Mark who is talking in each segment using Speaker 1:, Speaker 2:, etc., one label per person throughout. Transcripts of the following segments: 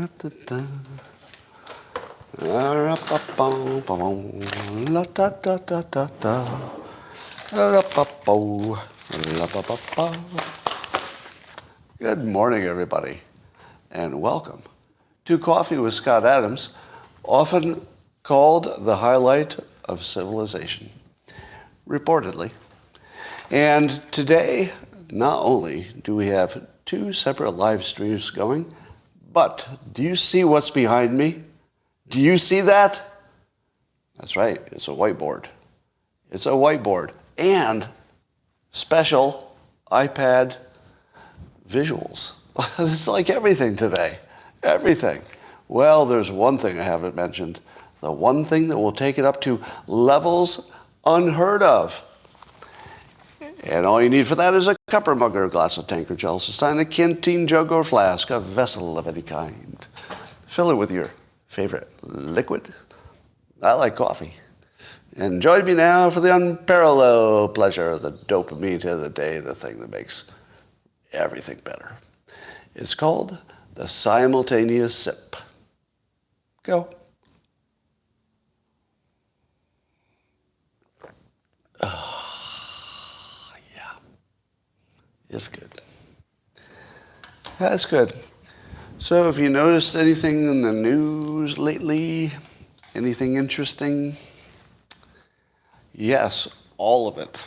Speaker 1: Good morning, everybody, and welcome to Coffee with Scott Adams, often called the highlight of civilization, reportedly. And today, not only do we have two separate live streams going, but do you see what's behind me? Do you see that? That's right, it's a whiteboard. It's a whiteboard and special iPad visuals. It's like everything today. Everything. Well, there's one thing I haven't mentioned. The one thing that will take it up to levels unheard of. And all you need for that is a cup or mug or a glass of tank or chalice, a stein, a canteen, jug or flask, a vessel of any kind. Fill it with your favorite liquid. I like coffee. And join me now for the unparalleled pleasure of the dopamine of the day, the thing that makes everything better. It's called the simultaneous sip. Go. Yeah. It's good. That's good. So have you noticed anything in the news lately? Anything interesting? Yes, all of it.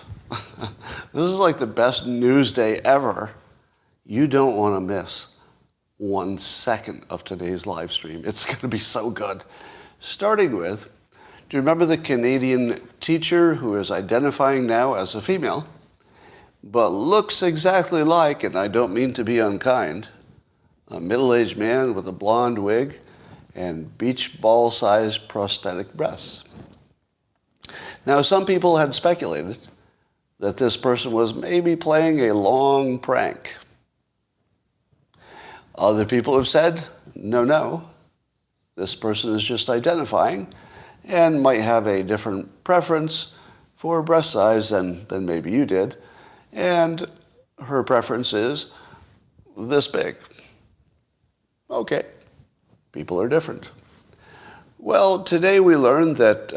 Speaker 1: This is like the best news day ever. You don't want to miss 1 second of today's live stream. It's going to be so good. Starting with, do you remember the Canadian teacher who is identifying now as a female, but looks exactly like, and I don't mean to be unkind, a middle-aged man with a blonde wig and beach ball-sized prosthetic breasts? Now, some people had speculated that this person was maybe playing a long prank. Other people have said, no, this person is just identifying and might have a different preference for breast size than maybe you did, and her preference is this big. Okay, people are different. Well, today we learned that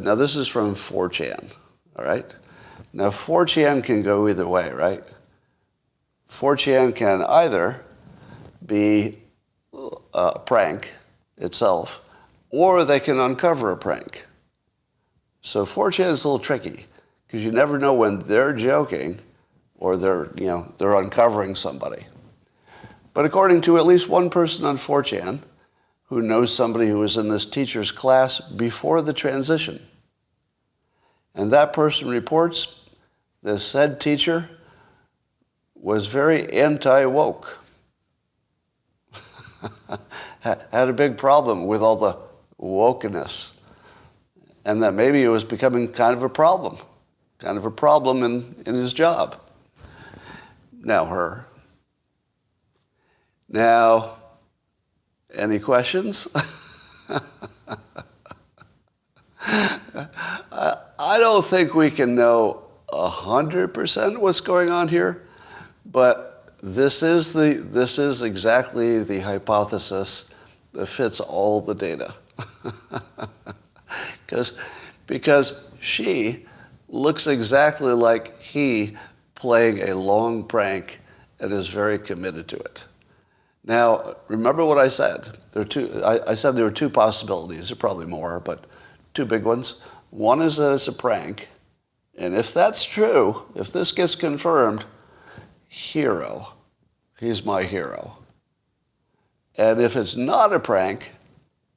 Speaker 1: now this is from 4chan, all right? Now 4chan can go either way, right? 4chan can either be a prank itself, or they can uncover a prank. So 4chan is a little tricky, because you never know when they're joking or they're uncovering somebody. But according to at least one person on 4chan, who knows somebody who was in this teacher's class before the transition, and that person reports this said teacher was very anti-woke. Had a big problem with all the wokeness, and that maybe it was becoming kind of a problem in his job. Now, any questions? I don't think we can know 100% what's going on here, but this is exactly the hypothesis that fits all the data. Because she looks exactly like he playing a long prank and is very committed to it. Now, remember what I said. I said there were two possibilities. There are probably more, but two big ones. One is that it's a prank, and if that's true, if this gets confirmed, hero. He's my hero. And if it's not a prank,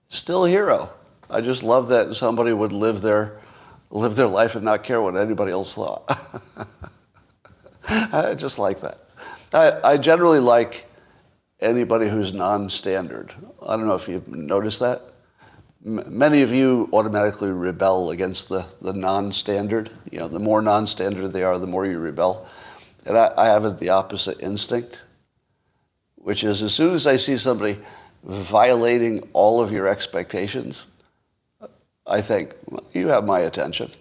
Speaker 1: still hero. I just love that somebody would live their life and not care what anybody else thought. I just like that. I generally like anybody who's non-standard. I don't know if you've noticed that. Many of you automatically rebel against the non-standard. The more non-standard they are, the more you rebel. And I have the opposite instinct, which is as soon as I see somebody violating all of your expectations, I think, well, you have my attention.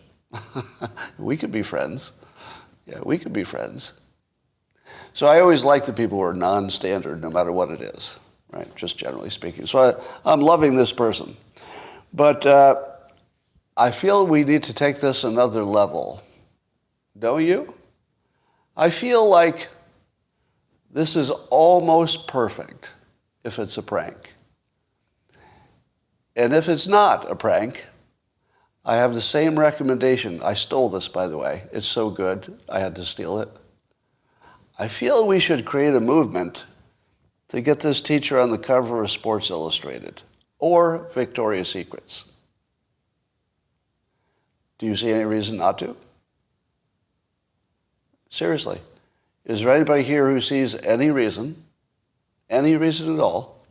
Speaker 1: We could be friends. Yeah, we could be friends. So I always like the people who are non-standard, no matter what it is, right? Just generally speaking. So I'm loving this person. But I feel we need to take this another level. Don't you? I feel like this is almost perfect if it's a prank. And if it's not a prank, I have the same recommendation. I stole this, by the way. It's so good, I had to steal it. I feel we should create a movement to get this teacher on the cover of Sports Illustrated or Victoria's Secrets. Do you see any reason not to? Seriously. Is there anybody here who sees any reason at all,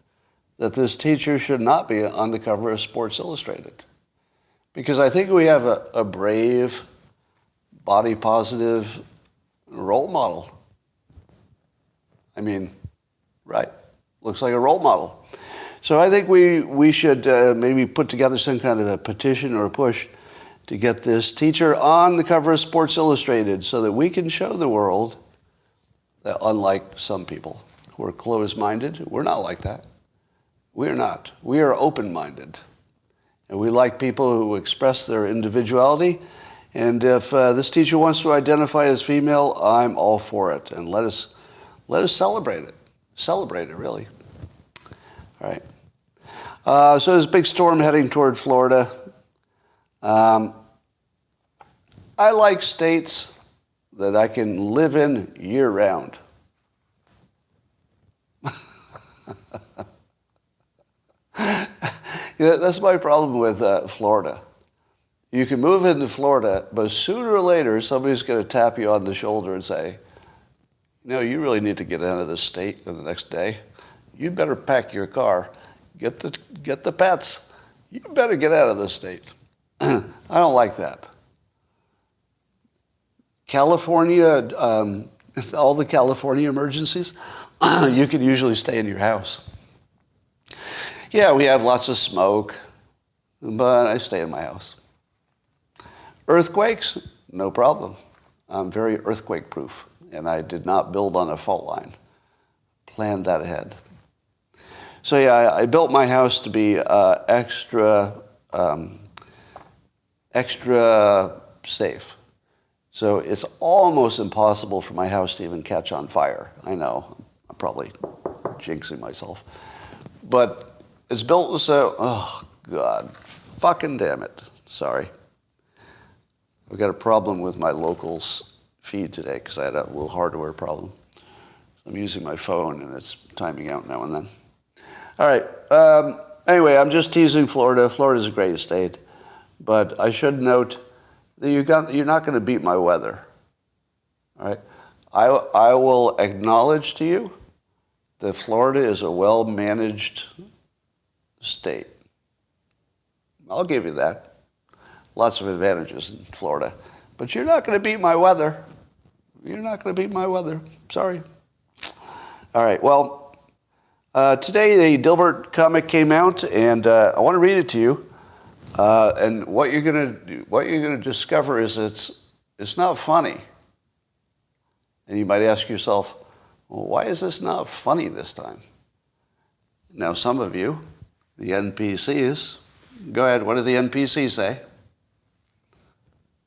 Speaker 1: that this teacher should not be on the cover of Sports Illustrated? Because I think we have a brave, body-positive role model. I mean, right? Looks like a role model. So I think we should maybe put together some kind of a petition or a push to get this teacher on the cover of Sports Illustrated so that we can show the world that unlike some people who are closed-minded, we're not like that. We're not. We are open-minded. And we like people who express their individuality. And if this teacher wants to identify as female, I'm all for it. And let us celebrate it. Celebrate it, really. All right. So there's a big storm heading toward Florida. I like states that I can live in year-round. Yeah, that's my problem with Florida. You can move into Florida, but sooner or later, somebody's going to tap you on the shoulder and say, no, you really need to get out of this state the next day. You better pack your car. Get the pets. You better get out of this state. I don't like that. California, all the California emergencies, you can usually stay in your house. Yeah, we have lots of smoke, but I stay in my house. Earthquakes, no problem. I'm very earthquake-proof, and I did not build on a fault line. Planned that ahead. So yeah, I built my house to be extra safe. So it's almost impossible for my house to even catch on fire. I know, I'm probably jinxing myself. But it's built so, oh God, fucking damn it. Sorry. I've got a problem with my locals feed today because I had a little hardware problem. I'm using my phone and it's timing out now and then. All right. Anyway, I'm just teasing Florida. Florida's a great state. But I should note that you're not going to beat my weather. All right? I will acknowledge to you that Florida is a well-managed state. I'll give you that. Lots of advantages in Florida. But you're not going to beat my weather. You're not going to beat my weather. Sorry. All right. Well, today the Dilbert comic came out, and I want to read it to you. And what you're going to discover is it's not funny. And you might ask yourself, well, why is this not funny this time? Now, some of you, the NPCs, go ahead. What do the NPCs say?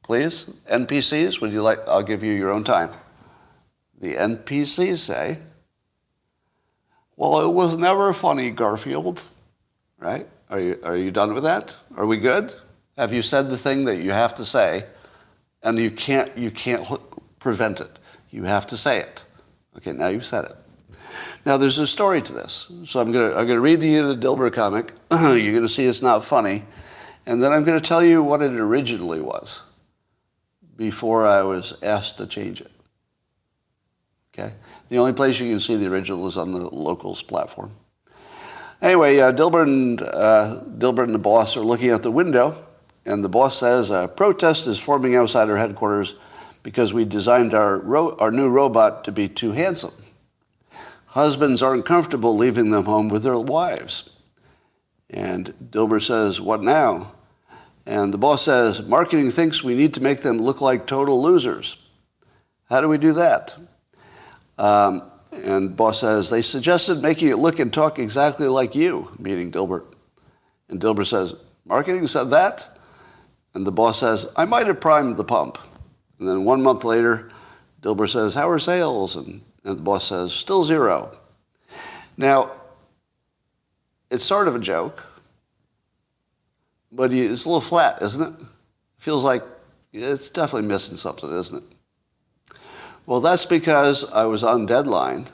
Speaker 1: Please, NPCs, would you like? I'll give you your own time. The NPCs say, well, it was never funny, Garfield. Right? Are you done with that? Are we good? Have you said the thing that you have to say, and you can't prevent it? You have to say it. Okay, now you've said it. Now there's a story to this, so I'm gonna read to you the Dilbert comic. You're gonna see it's not funny, and then I'm gonna tell you what it originally was before I was asked to change it. Okay, the only place you can see the original is on the Locals platform. Anyway, Dilbert and the boss are looking out the window, and the boss says, a protest is forming outside our headquarters because we designed our new robot to be too handsome. Husbands aren't comfortable leaving them home with their wives. And Dilbert says, what now? And the boss says, marketing thinks we need to make them look like total losers. How do we do that? And boss says, they suggested making it look and talk exactly like you, meaning Dilbert. And Dilbert says, marketing said that? And the boss says, I might have primed the pump. And then 1 month later, Dilbert says, how are sales? And the boss says, still zero. Now, it's sort of a joke, but it's a little flat, isn't it? Feels like it's definitely missing something, isn't it? Well, that's because I was on deadline,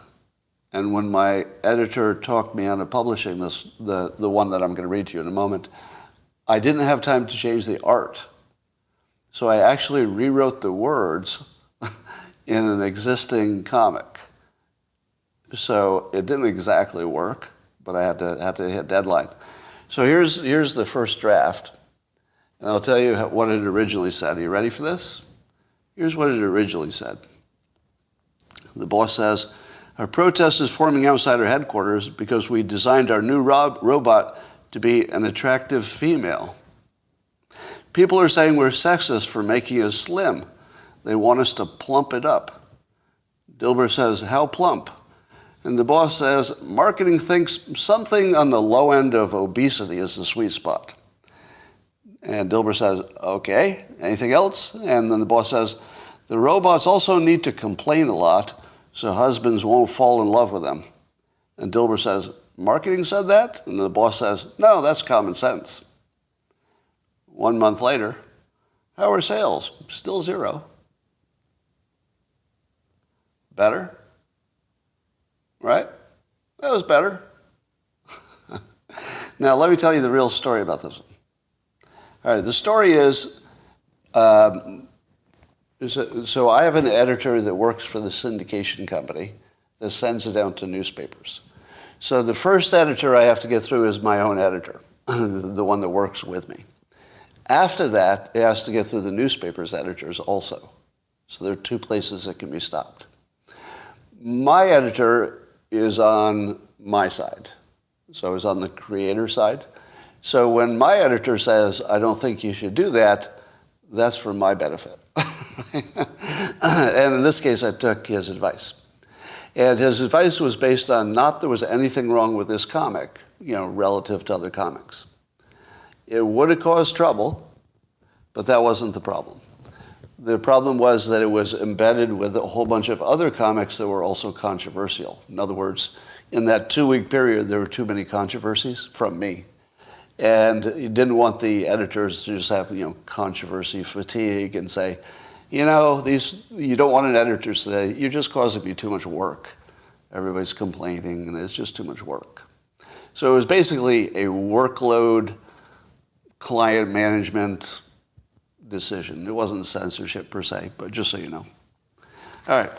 Speaker 1: and when my editor talked me out of publishing this, the one that I'm going to read to you in a moment, I didn't have time to change the art. So I actually rewrote the words in an existing comic. So it didn't exactly work, but I had to hit deadline. So here's the first draft, and I'll tell you what it originally said. Are you ready for this? Here's what it originally said. The boss says, our protest is forming outside our headquarters because we designed our new robot to be an attractive female. People are saying we're sexist for making us slim. They want us to plump it up. Dilbert says, how plump? And the boss says, marketing thinks something on the low end of obesity is the sweet spot. And Dilbert says, okay, anything else? And then the boss says, the robots also need to complain a lot so husbands won't fall in love with them. And Dilbert says, marketing said that? And the boss says, no, that's common sense. 1 month later, how are sales? Still zero. Better? Right? That was better. Now, let me tell you the real story about this one. All right, the story is, so I have an editor that works for the syndication company that sends it out to newspapers. So the first editor I have to get through is my own editor, the one that works with me. After that, it has to get through the newspaper's editors also. So there are two places that can be stopped. My editor is on my side. So I was on the creator side. So when my editor says, I don't think you should do that, that's for my benefit. And in this case, I took his advice. And his advice was based on not there was anything wrong with this comic, relative to other comics. It would have caused trouble, but that wasn't the problem. The problem was that it was embedded with a whole bunch of other comics that were also controversial. In other words, in that 2-week period, there were too many controversies from me. And you didn't want the editors to just have, controversy fatigue and say, you don't want an editor to say, you're just causing me too much work. Everybody's complaining, and it's just too much work. So it was basically a workload client management decision. It wasn't censorship per se, but just so you know. All right,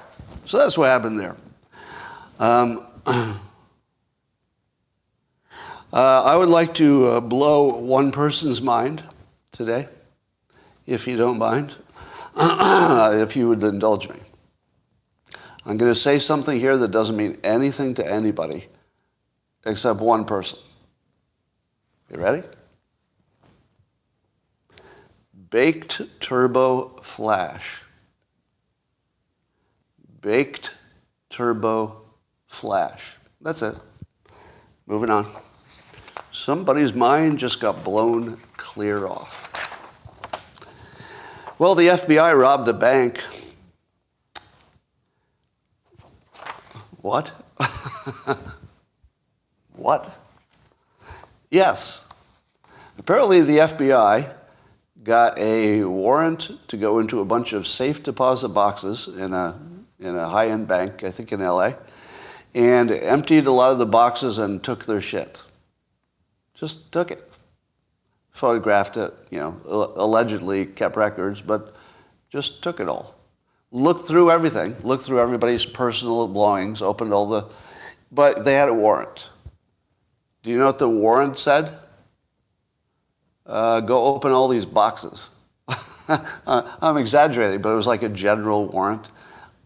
Speaker 1: so that's what happened there. I would like to blow one person's mind today, if you don't mind, if you would indulge me. I'm going to say something here that doesn't mean anything to anybody except one person. You ready? Baked turbo flash. Baked turbo flash. That's it. Moving on. Somebody's mind just got blown clear off. Well, the FBI robbed a bank. What? What? Yes. Apparently the FBI got a warrant to go into a bunch of safe deposit boxes in a high-end bank, I think in LA, and emptied a lot of the boxes and took their shit. Just took it. Photographed it, allegedly kept records, but just took it all. Looked through everything, looked through everybody's personal belongings, opened all the, but they had a warrant. Do you know what the warrant said? Go open all these boxes. I'm exaggerating, but it was like a general warrant.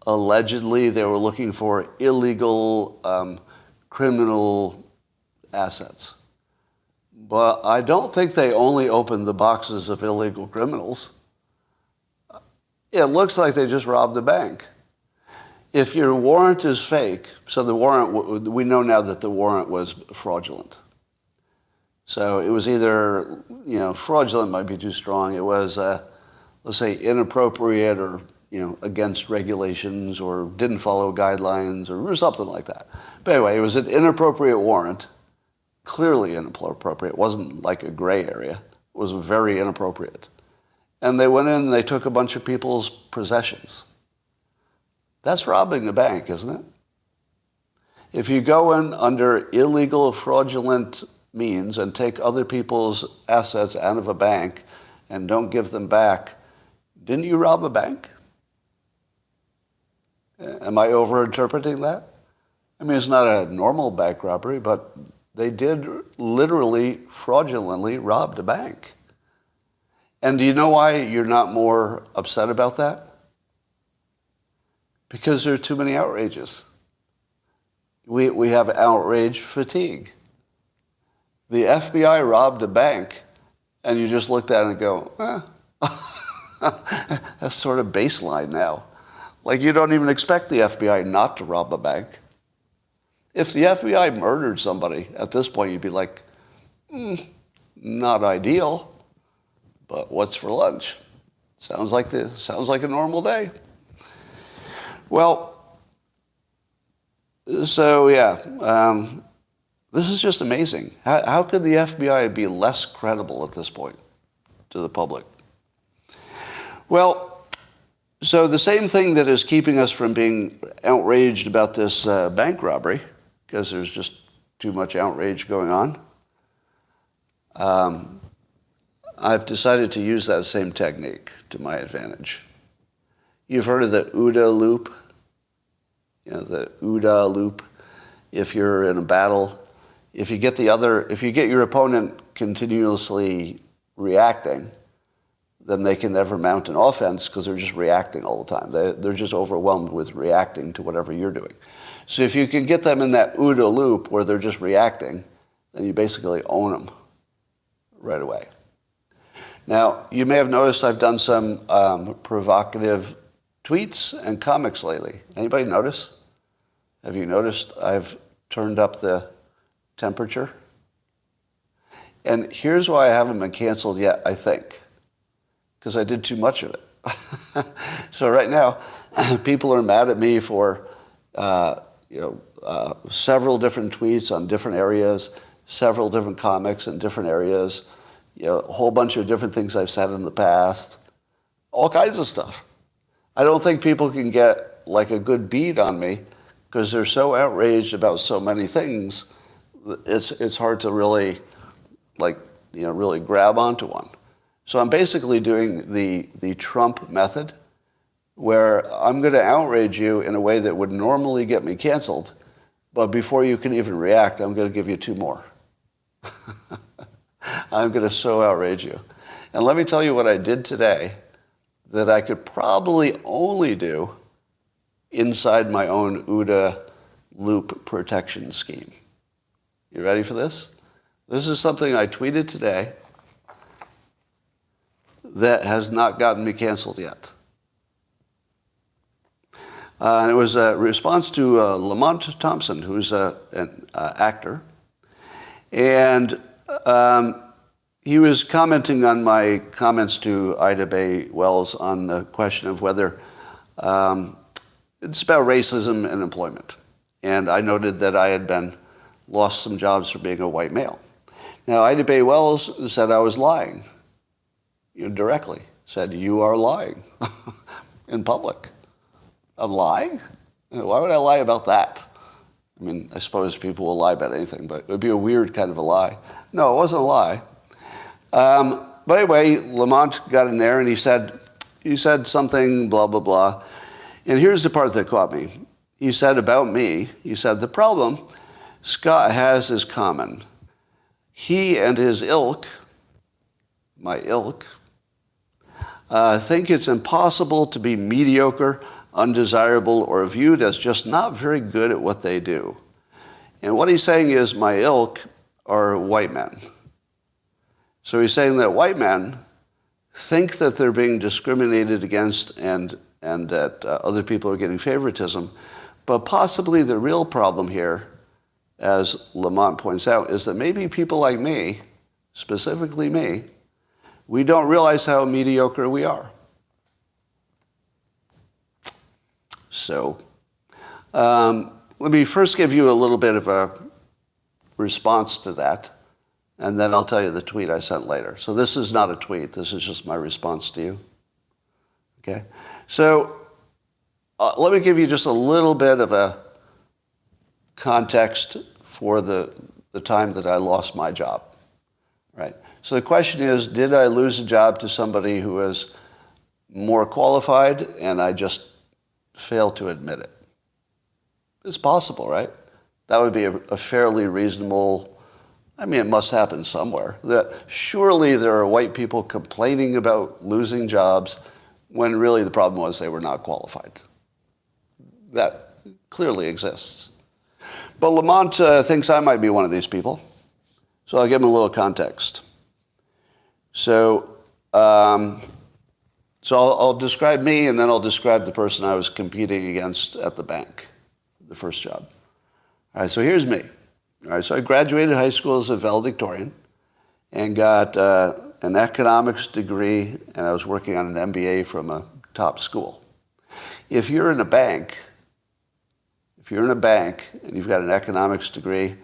Speaker 1: Allegedly, they were looking for illegal criminal assets. But I don't think they only opened the boxes of illegal criminals. It looks like they just robbed a bank. If your warrant is fake, so the warrant, we know now that the warrant was fraudulent. So it was either, fraudulent might be too strong. It was, let's say, inappropriate or, against regulations or didn't follow guidelines or something like that. But anyway, it was an inappropriate warrant, clearly inappropriate. It wasn't like a gray area. It was very inappropriate. And they went in and they took a bunch of people's possessions. That's robbing the bank, isn't it? If you go in under illegal, fraudulent means and take other people's assets out of a bank and don't give them back, didn't you rob a bank? Am I overinterpreting that? I mean, it's not a normal bank robbery, but they did literally, fraudulently rob a bank. And do you know why you're not more upset about that? Because there are too many outrages. We have outrage fatigue. The FBI robbed a bank, and you just looked at it and go, that's sort of baseline now. Like you don't even expect the FBI not to rob a bank. If the FBI murdered somebody, at this point you'd be like, not ideal, but what's for lunch? Sounds like a normal day. Well, so yeah, this is just amazing. How could the FBI be less credible at this point to the public? Well, so the same thing that is keeping us from being outraged about this bank robbery, because there's just too much outrage going on, I've decided to use that same technique to my advantage. You've heard of the OODA loop? The OODA loop. If you're in a battle, if you get your opponent continuously reacting, then they can never mount an offense because they're just reacting all the time. They're just overwhelmed with reacting to whatever you're doing. So if you can get them in that OODA loop where they're just reacting, then you basically own them right away. Now, you may have noticed I've done some provocative tweets and comics lately. Anybody notice? Have you noticed I've turned up the temperature? And here's why I haven't been canceled yet, I think. Because I did too much of it. So right now, people are mad at me for several different tweets on different areas, several different comics in different areas, a whole bunch of different things I've said in the past, all kinds of stuff. I don't think people can get like a good beat on me because they're so outraged about so many things. It's hard to really really grab onto one. So I'm basically doing the Trump method, where I'm going to outrage you in a way that would normally get me canceled, but before you can even react, I'm going to give you two more. I'm going to so outrage you. And let me tell you what I did today that I could probably only do inside my own OODA loop protection scheme. You ready for this? This is something I tweeted today that has not gotten me canceled yet. And it was a response to Lamont Thompson, who's an actor. And he was commenting on my comments to Ida Bay Wells on the question of whether it's about racism and employment. And I noted that I had lost some jobs for being a white male. Now, Ida Bay Wells said I was lying. Directly said, you are lying in public. I'm lying? Why would I lie about that? I mean, I suppose people will lie about anything, but it would be a weird kind of a lie. No, it wasn't a lie. But anyway, Lamont got in there and he said something, blah, blah, blah. And here's the part that caught me. He said about me, he said, the problem Scott has is common. He and his ilk, my ilk, think it's impossible to be mediocre, undesirable, or viewed as just not very good at what they do. And what he's saying is my ilk are white men. So he's saying that white men think that they're being discriminated against and and that other people are getting favoritism. But possibly the real problem here, as Lamont points out, is that maybe people like me, specifically me, we don't realize how mediocre we are. So let me first give you a little bit of a response to that, and then I'll tell you the tweet I sent later. So this is not a tweet. This is just my response to you. Okay? So let me give you just a little bit of a context for the time that I lost my job. Right? So the question is, did I lose a job to somebody who was more qualified, and I just failed to admit it? It's possible, right? That would be a fairly reasonable, I mean, it must happen somewhere. That surely there are white people complaining about losing jobs when really the problem was they were not qualified. That clearly exists. But Lamont thinks I might be one of these people, so I'll give him a little context. So I'll describe me, and then I'll describe the person I was competing against at the bank, the first job. All right, so here's me. All right, so I graduated high school as a valedictorian and got an economics degree, and I was working on an MBA from a top school. If you're in a bank and you've got an economics degree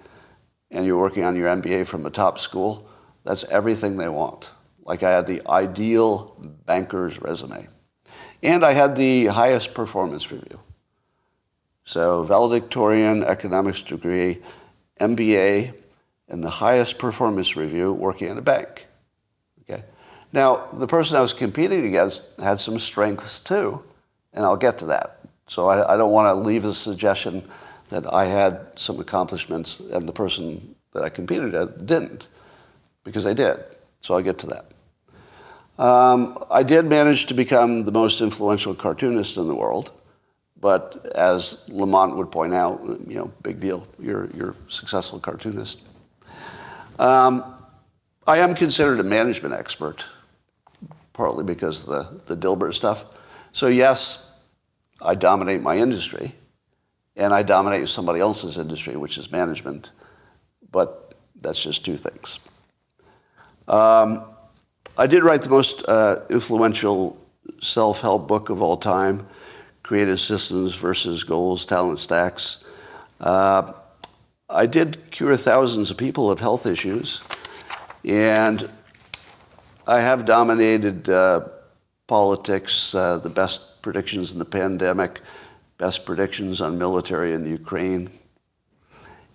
Speaker 1: and you're working on your MBA from a top school, that's everything they want. Like I had the ideal banker's resume. And I had the highest performance review. So valedictorian, economics degree, MBA, and the highest performance review working in a bank. Okay. Now, the person I was competing against had some strengths too, and I'll get to that. So I don't want to leave a suggestion that I had some accomplishments and the person that I competed with didn't, because I did. So I'll get to that. I did manage to become the most influential cartoonist in the world, but as Lamont would point out, you know, big deal. You're a successful cartoonist. I am considered a management expert, partly because of the Dilbert stuff. So yes, I dominate my industry, and I dominate somebody else's industry, which is management, but that's just two things. I did write the most influential self-help book of all time, Creative Systems versus Goals, Talent Stacks. I did cure thousands of people of health issues, and I have dominated politics, the best predictions in the pandemic, best predictions on military in Ukraine,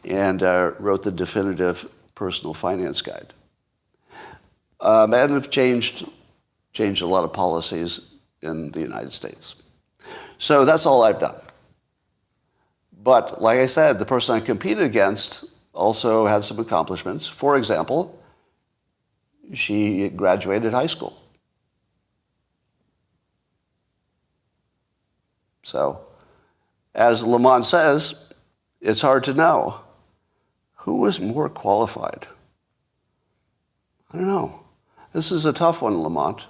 Speaker 1: and wrote the definitive personal finance guide. And have changed a lot of policies in the United States. So that's all I've done. But like I said, the person I competed against also had some accomplishments. For example, she graduated high school. So, as Lamont says, it's hard to know who was more qualified. I don't know. This is a tough one, Lamont.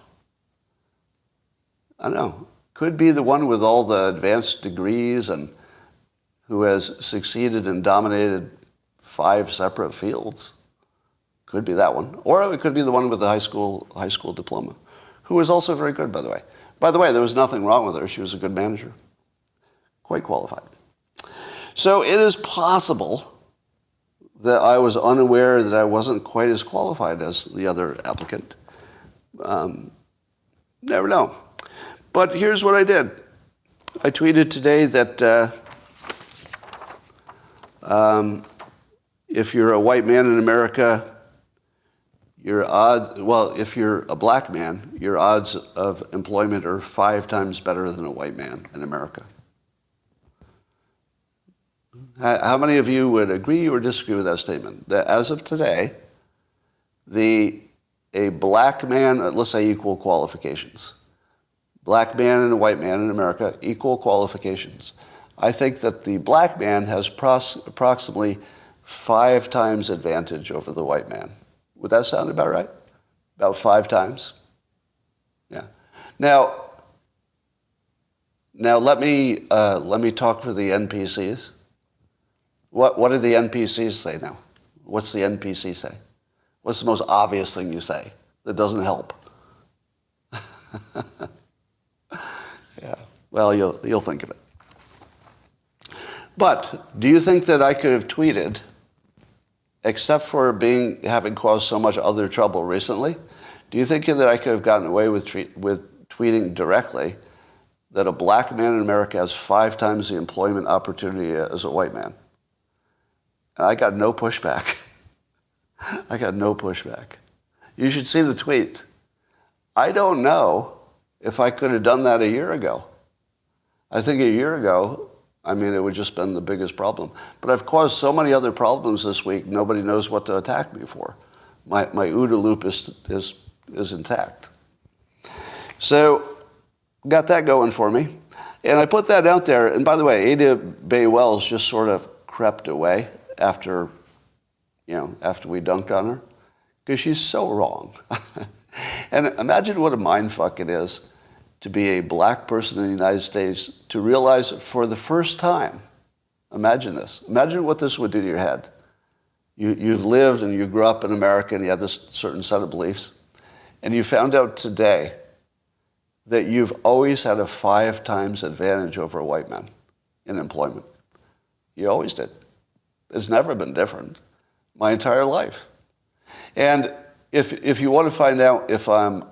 Speaker 1: I don't know. Could be the one with all the advanced degrees and who has succeeded and dominated 5 separate fields. Could be that one. Or it could be the one with the high school diploma, who was also very good, by the way. By the way, there was nothing wrong with her. She was a good manager. Quite qualified. So it is possible that I was unaware that I wasn't quite as qualified as the other applicant. Never know. But here's what I did. I tweeted today that if you're a white man in America, if you're a black man, your odds of employment are 5 times better than a white man in America. How many of you would agree or disagree with that statement? That as of today, a black man, let's say equal qualifications. Black man and a white man in America, equal qualifications. I think that the black man has approximately 5 times advantage over the white man. Would that sound about right? About 5 times? Yeah. Now, Now let me talk for the NPCs. What do the NPCs say now? What's the NPC say? What's the most obvious thing you say that doesn't help? Yeah. Well, you'll think of it. But do you think that I could have tweeted, except for having caused so much other trouble recently? Do you think that I could have gotten away with tweeting directly that a black man in America has 5 times the employment opportunity as a white man? And I got no pushback. I got no pushback. You should see the tweet. I don't know if I could have done that a year ago. I think a year ago, it would just been the biggest problem. But I've caused so many other problems this week, nobody knows what to attack me for. My OODA loop is intact. So, got that going for me. And I put that out there. And by the way, Ada Bay Wells just sort of crept away after we dunked on her, because she's so wrong. And imagine what a mindfuck it is to be a black person in the United States, to realize for the first time, imagine this. Imagine what this would do to your head. You've lived and you grew up in America and you had this certain set of beliefs, and you found out today that you've always had a 5 times advantage over a white man in employment. You always did. It's never been different my entire life. And if you want to find out if I'm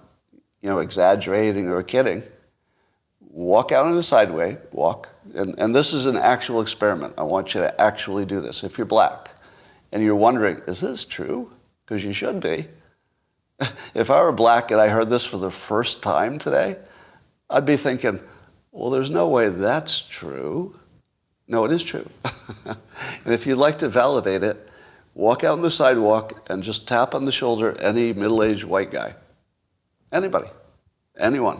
Speaker 1: exaggerating or kidding, walk out on the sidewalk, and this is an actual experiment. I want you to actually do this. If you're black and you're wondering, is this true? Because you should be. If I were black and I heard this for the first time today, I'd be thinking, well, there's no way that's true. No, it is true. And if you'd like to validate it, walk out on the sidewalk and just tap on the shoulder any middle-aged white guy. Anybody. Anyone.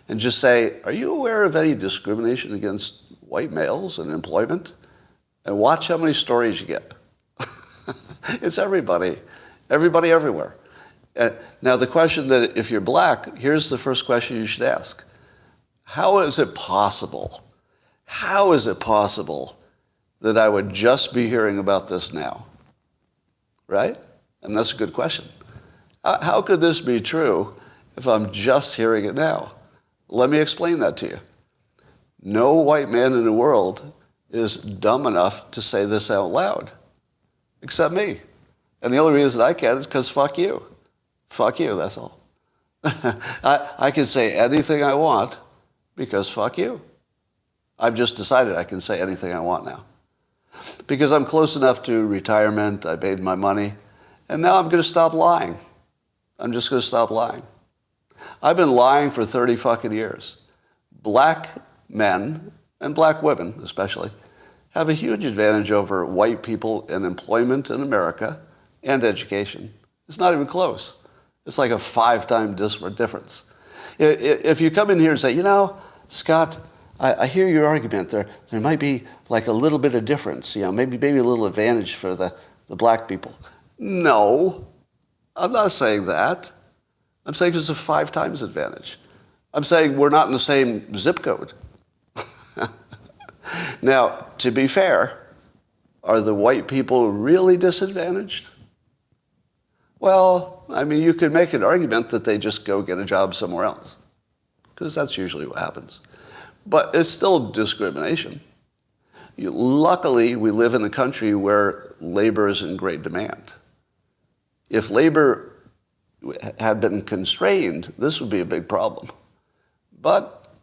Speaker 1: And just say, are you aware of any discrimination against white males in employment? And watch how many stories you get. It's everybody. Everybody everywhere. Now the question that if you're black, here's the first question you should ask. How is it possible? How is it possible that I would just be hearing about this now? Right? And that's a good question. How could this be true if I'm just hearing it now? Let me explain that to you. No white man in the world is dumb enough to say this out loud, except me. And the only reason I can is because fuck you. Fuck you, that's all. I can say anything I want because fuck you. I've just decided I can say anything I want now. Because I'm close enough to retirement, I paid my money, and now I'm going to stop lying. I'm just going to stop lying. I've been lying for 30 fucking years. Black men, and black women especially, have a huge advantage over white people in employment in America and education. It's not even close. It's like a 5-time difference. If you come in here and say, Scott, I hear your argument. There might be like a little bit of difference, maybe a little advantage for the black people. No, I'm not saying that. I'm saying it's a 5 times advantage. I'm saying we're not in the same zip code. Now, to be fair, are the white people really disadvantaged? Well, you could make an argument that they just go get a job somewhere else, because that's usually what happens. But it's still discrimination. Luckily, we live in a country where labor is in great demand. If labor had been constrained, this would be a big problem. But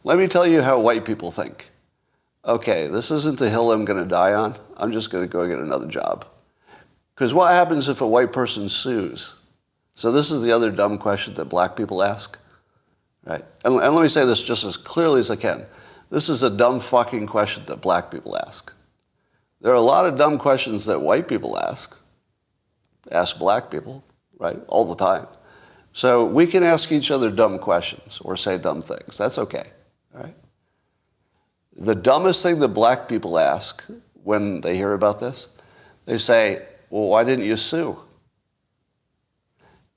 Speaker 1: let me tell you how white people think. Okay, this isn't the hill I'm going to die on. I'm just going to go get another job. Because what happens if a white person sues? So this is the other dumb question that black people ask. Right? And let me say this just as clearly as I can. This is a dumb fucking question that black people ask. There are a lot of dumb questions that white people ask black people, right, all the time. So we can ask each other dumb questions or say dumb things. That's okay, right? The dumbest thing that black people ask when they hear about this, they say, well, why didn't you sue?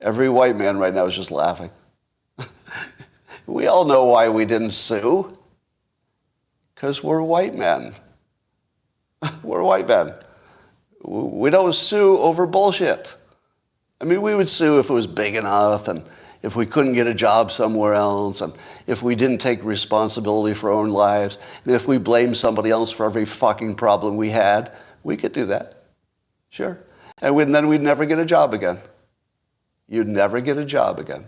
Speaker 1: Every white man right now is just laughing. We all know why we didn't sue. Because we're white men. We're white men. We don't sue over bullshit. I mean, we would sue if it was big enough, and if we couldn't get a job somewhere else, and if we didn't take responsibility for our own lives, and if we blamed somebody else for every fucking problem we had, we could do that. Sure. And then we'd never get a job again. You'd never get a job again.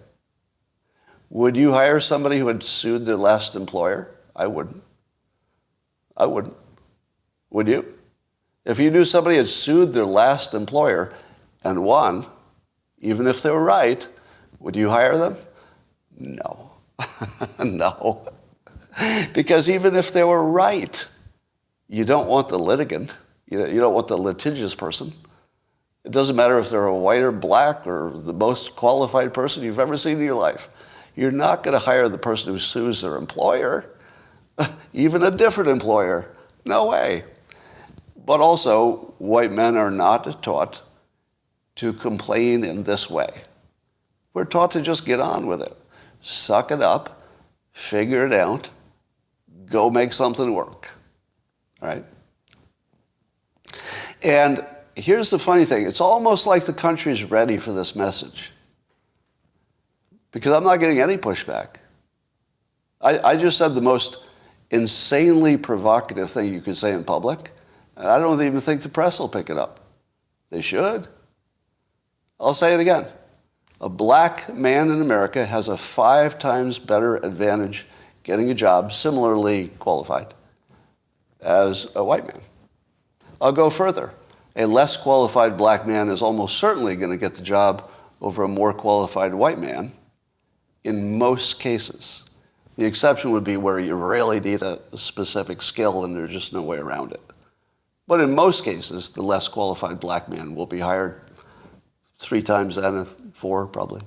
Speaker 1: Would you hire somebody who had sued their last employer? I wouldn't. I wouldn't. Would you? If you knew somebody had sued their last employer and won, even if they were right, would you hire them? No. No. Because even if they were right, you don't want the litigant. You don't want the litigious person. It doesn't matter if they're a white or black or the most qualified person you've ever seen in your life. You're not going to hire the person who sues their employer, even a different employer. No way. But also, white men are not taught to complain in this way. We're taught to just get on with it. Suck it up, figure it out, go make something work. Right? And here's the funny thing. It's almost like the country's ready for this message. Because I'm not getting any pushback. I just said the most insanely provocative thing you could say in public, and I don't even think the press will pick it up. They should. I'll say it again. A black man in America has a 5 times better advantage getting a job similarly qualified as a white man. I'll go further. A less qualified black man is almost certainly going to get the job over a more qualified white man in most cases. The exception would be where you really need a specific skill and there's just no way around it. But in most cases, the less qualified black man will be hired 3 times out of 4, probably.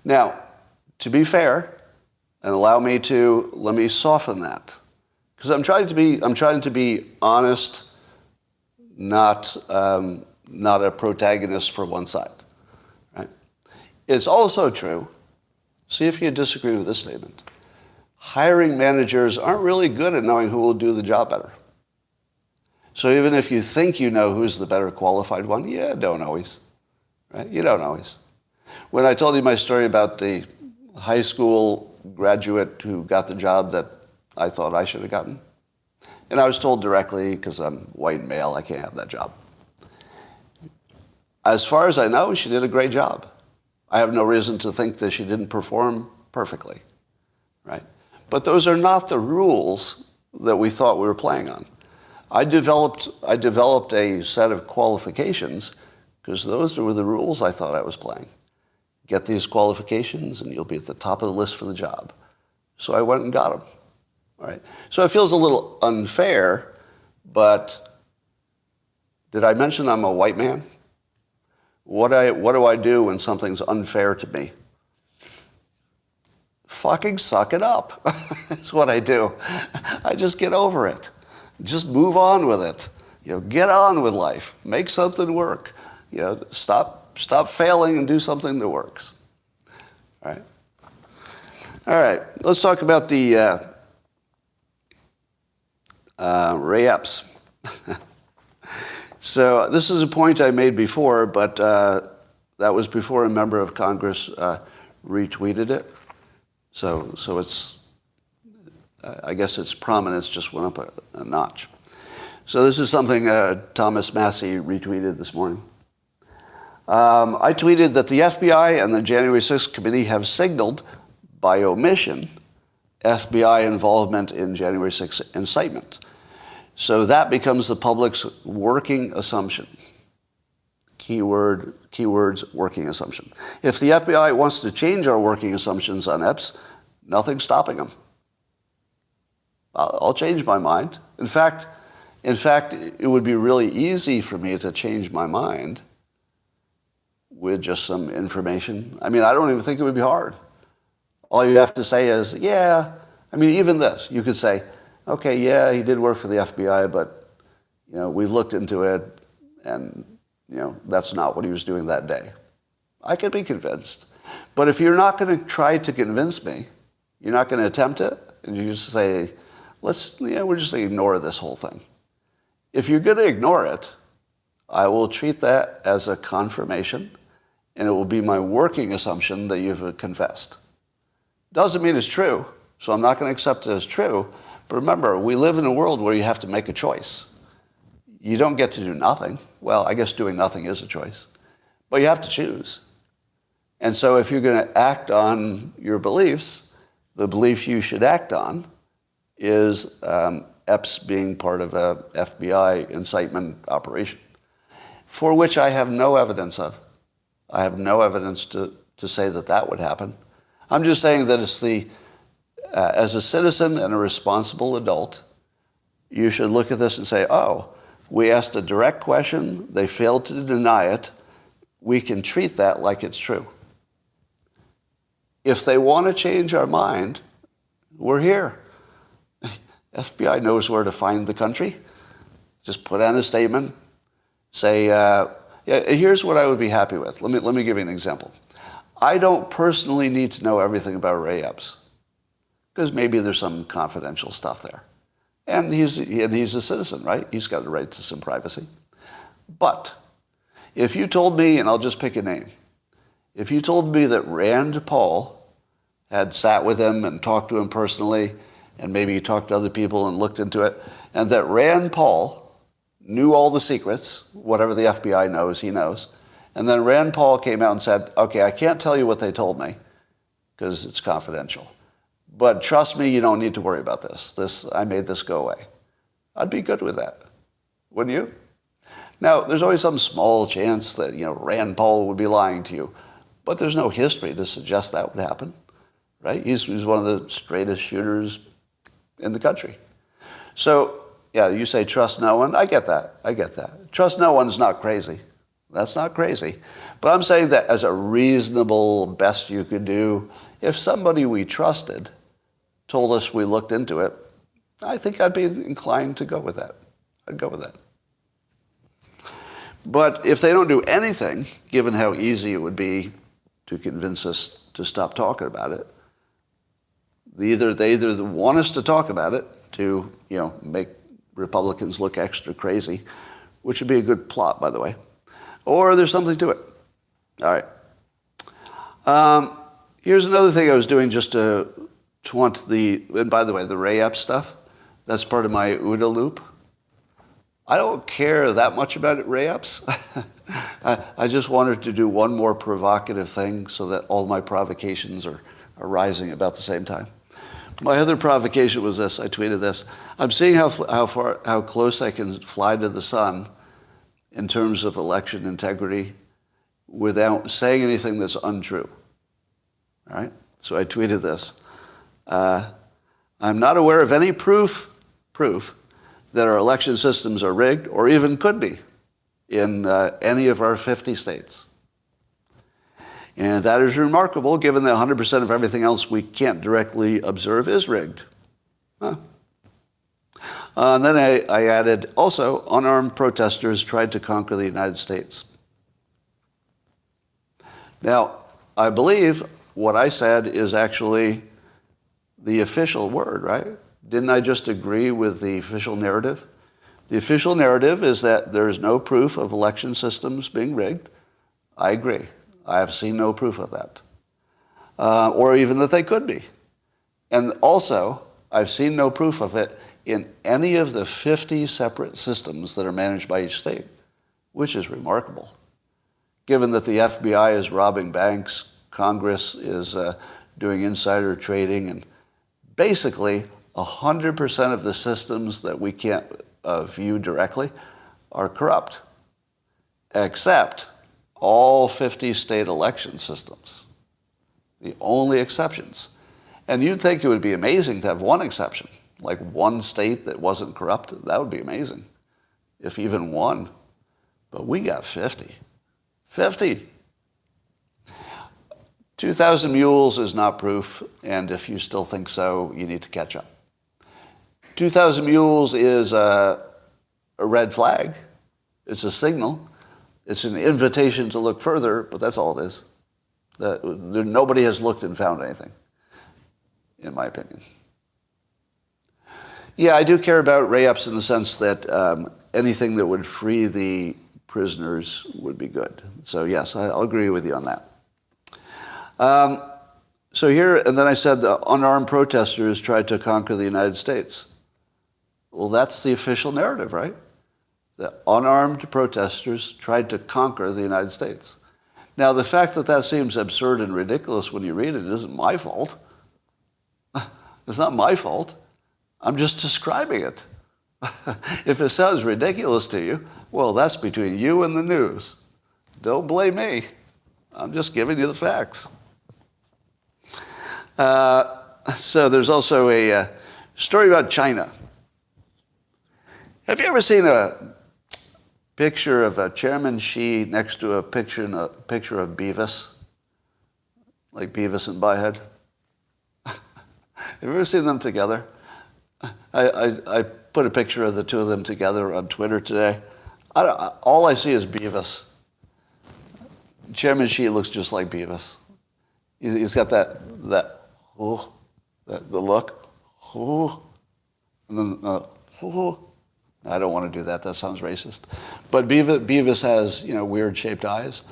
Speaker 1: Now, to be fair, and let me soften that, because I'm trying to be honest, not a protagonist for one side. Right? It's also true. See if you disagree with this statement. Hiring managers aren't really good at knowing who will do the job better. So even if you think you know who's the better qualified one, don't always. Right? You don't always. When I told you my story about the high school graduate who got the job that I thought I should have gotten, and I was told directly, because I'm white and male, I can't have that job. As far as I know, she did a great job. I have no reason to think that she didn't perform perfectly, right? But those are not the rules that we thought we were playing on. I developed a set of qualifications because those were the rules I thought I was playing. Get these qualifications and you'll be at the top of the list for the job. So I went and got them. All right. So it feels a little unfair, but did I mention I'm a white man? What do I do when something's unfair to me? Fucking suck it up. That's what I do. I just get over it. Just move on with it. Get on with life. Make something work. Stop failing and do something that works. All right. All right. Let's talk about the Ray Epps. So this is a point I made before, but that was before a member of Congress retweeted it. So it's, I guess its prominence just went up a notch. So this is something Thomas Massey retweeted this morning. I tweeted that the FBI and the January 6th committee have signaled, by omission, FBI involvement in January 6th incitement. So that becomes the public's working assumption. Keywords, working assumption. If the FBI wants to change our working assumptions on Epps, nothing's stopping them. I'll change my mind. In fact, it would be really easy for me to change my mind with just some information. I mean, I don't even think it would be hard. All you have to say is, even this. You could say, okay, yeah, he did work for the FBI, but, we looked into it, and, that's not what he was doing that day. I could be convinced. But if you're not going to try to convince me, you're not going to attempt it, and you just say, we're just going to ignore this whole thing. If you're going to ignore it, I will treat that as a confirmation, and it will be my working assumption that you've confessed. Doesn't mean it's true, so I'm not going to accept it as true. But remember, we live in a world where you have to make a choice. You don't get to do nothing. Well, I guess doing nothing is a choice. But you have to choose. And so if you're going to act on your beliefs, the belief you should act on is Epps being part of a FBI incitement operation, for which I have no evidence of. I have no evidence to say that that would happen. I'm just saying that it's as a citizen and a responsible adult, you should look at this and say, oh, we asked a direct question, they failed to deny it, we can treat that like it's true. If they want to change our mind, we're here. FBI knows where to find the country. Just put out a statement, say, here's what I would be happy with. Let me give you an example. I don't personally need to know everything about Ray Epps, because maybe there's some confidential stuff there. And he's a citizen, right? He's got a right to some privacy. But if you told me, and I'll just pick a name, if you told me that Rand Paul had sat with him and talked to him personally, and maybe he talked to other people and looked into it, and that Rand Paul knew all the secrets, whatever the FBI knows, he knows, and then Rand Paul came out and said, okay, I can't tell you what they told me because it's confidential. But trust me, you don't need to worry about this. I made this go away. I'd be good with that. Wouldn't you? Now, there's always some small chance that, Rand Paul would be lying to you. But there's no history to suggest that would happen, right? He's one of the straightest shooters in the country. So, yeah, you say trust no one. I get that. Trust no one's not crazy. That's not crazy. But I'm saying that as a reasonable best you could do, if somebody we trusted told us we looked into it, I think I'd be inclined to go with that. I'd go with that. But if they don't do anything, given how easy it would be to convince us to stop talking about it, they either want us to talk about it to, make Republicans look extra crazy, which would be a good plot, by the way, or there's something to it. All right. Here's another thing I was doing just to want and by the way, the Ray Epps stuff, that's part of my OODA loop. I don't care that much about Ray Epps. I just wanted to do one more provocative thing so that all my provocations are rising about the same time. My other provocation was this. I tweeted this. I'm seeing how close I can fly to the sun in terms of election integrity without saying anything that's untrue. All right? So I tweeted this. I'm not aware of any proof that our election systems are rigged or even could be in any of our 50 states. And that is remarkable given that 100% of everything else we can't directly observe is rigged. Huh. And then I added, also, unarmed protesters tried to conquer the United States. Now, I believe what I said is actually the official word, right? Didn't I just agree with the official narrative? The official narrative is that there is no proof of election systems being rigged. I agree. I have seen no proof of that. Or even that they could be. And also, I've seen no proof of it in any of the 50 separate systems that are managed by each state, which is remarkable. Given that the FBI is robbing banks, Congress is doing insider trading, and basically 100% of the systems that we can't view directly are corrupt, except all 50 state election systems, the only exceptions. And you'd think it would be amazing to have one exception, like one state that wasn't corrupt. That would be amazing, if even one. But we got 50. 50! 2,000 mules is not proof, and if you still think so, you need to catch up. 2,000 mules is a red flag. It's a signal. It's an invitation to look further, but that's all it is. Nobody has looked and found anything, in my opinion. Yeah, I do care about Ray Epps in the sense that anything that would free the prisoners would be good. So yes, I'll agree with you on that. So here, and then I said the unarmed protesters tried to conquer the United States. Well, that's the official narrative, right? The unarmed protesters tried to conquer the United States. Now, the fact that that seems absurd and ridiculous when you read it isn't my fault. It's not my fault. I'm just describing it. If it sounds ridiculous to you, well, that's between you and the news. Don't blame me. I'm just giving you the facts. So there's also a story about China. Have you ever seen a picture of Chairman Xi next to a picture of Beavis? Like Beavis and Butthead? Have you ever seen them together? I put a picture of the two of them together on Twitter today. All I see is Beavis. Chairman Xi looks just like Beavis. He's got the look, and then I don't want to do that. That sounds racist. But Beavis has weird shaped eyes.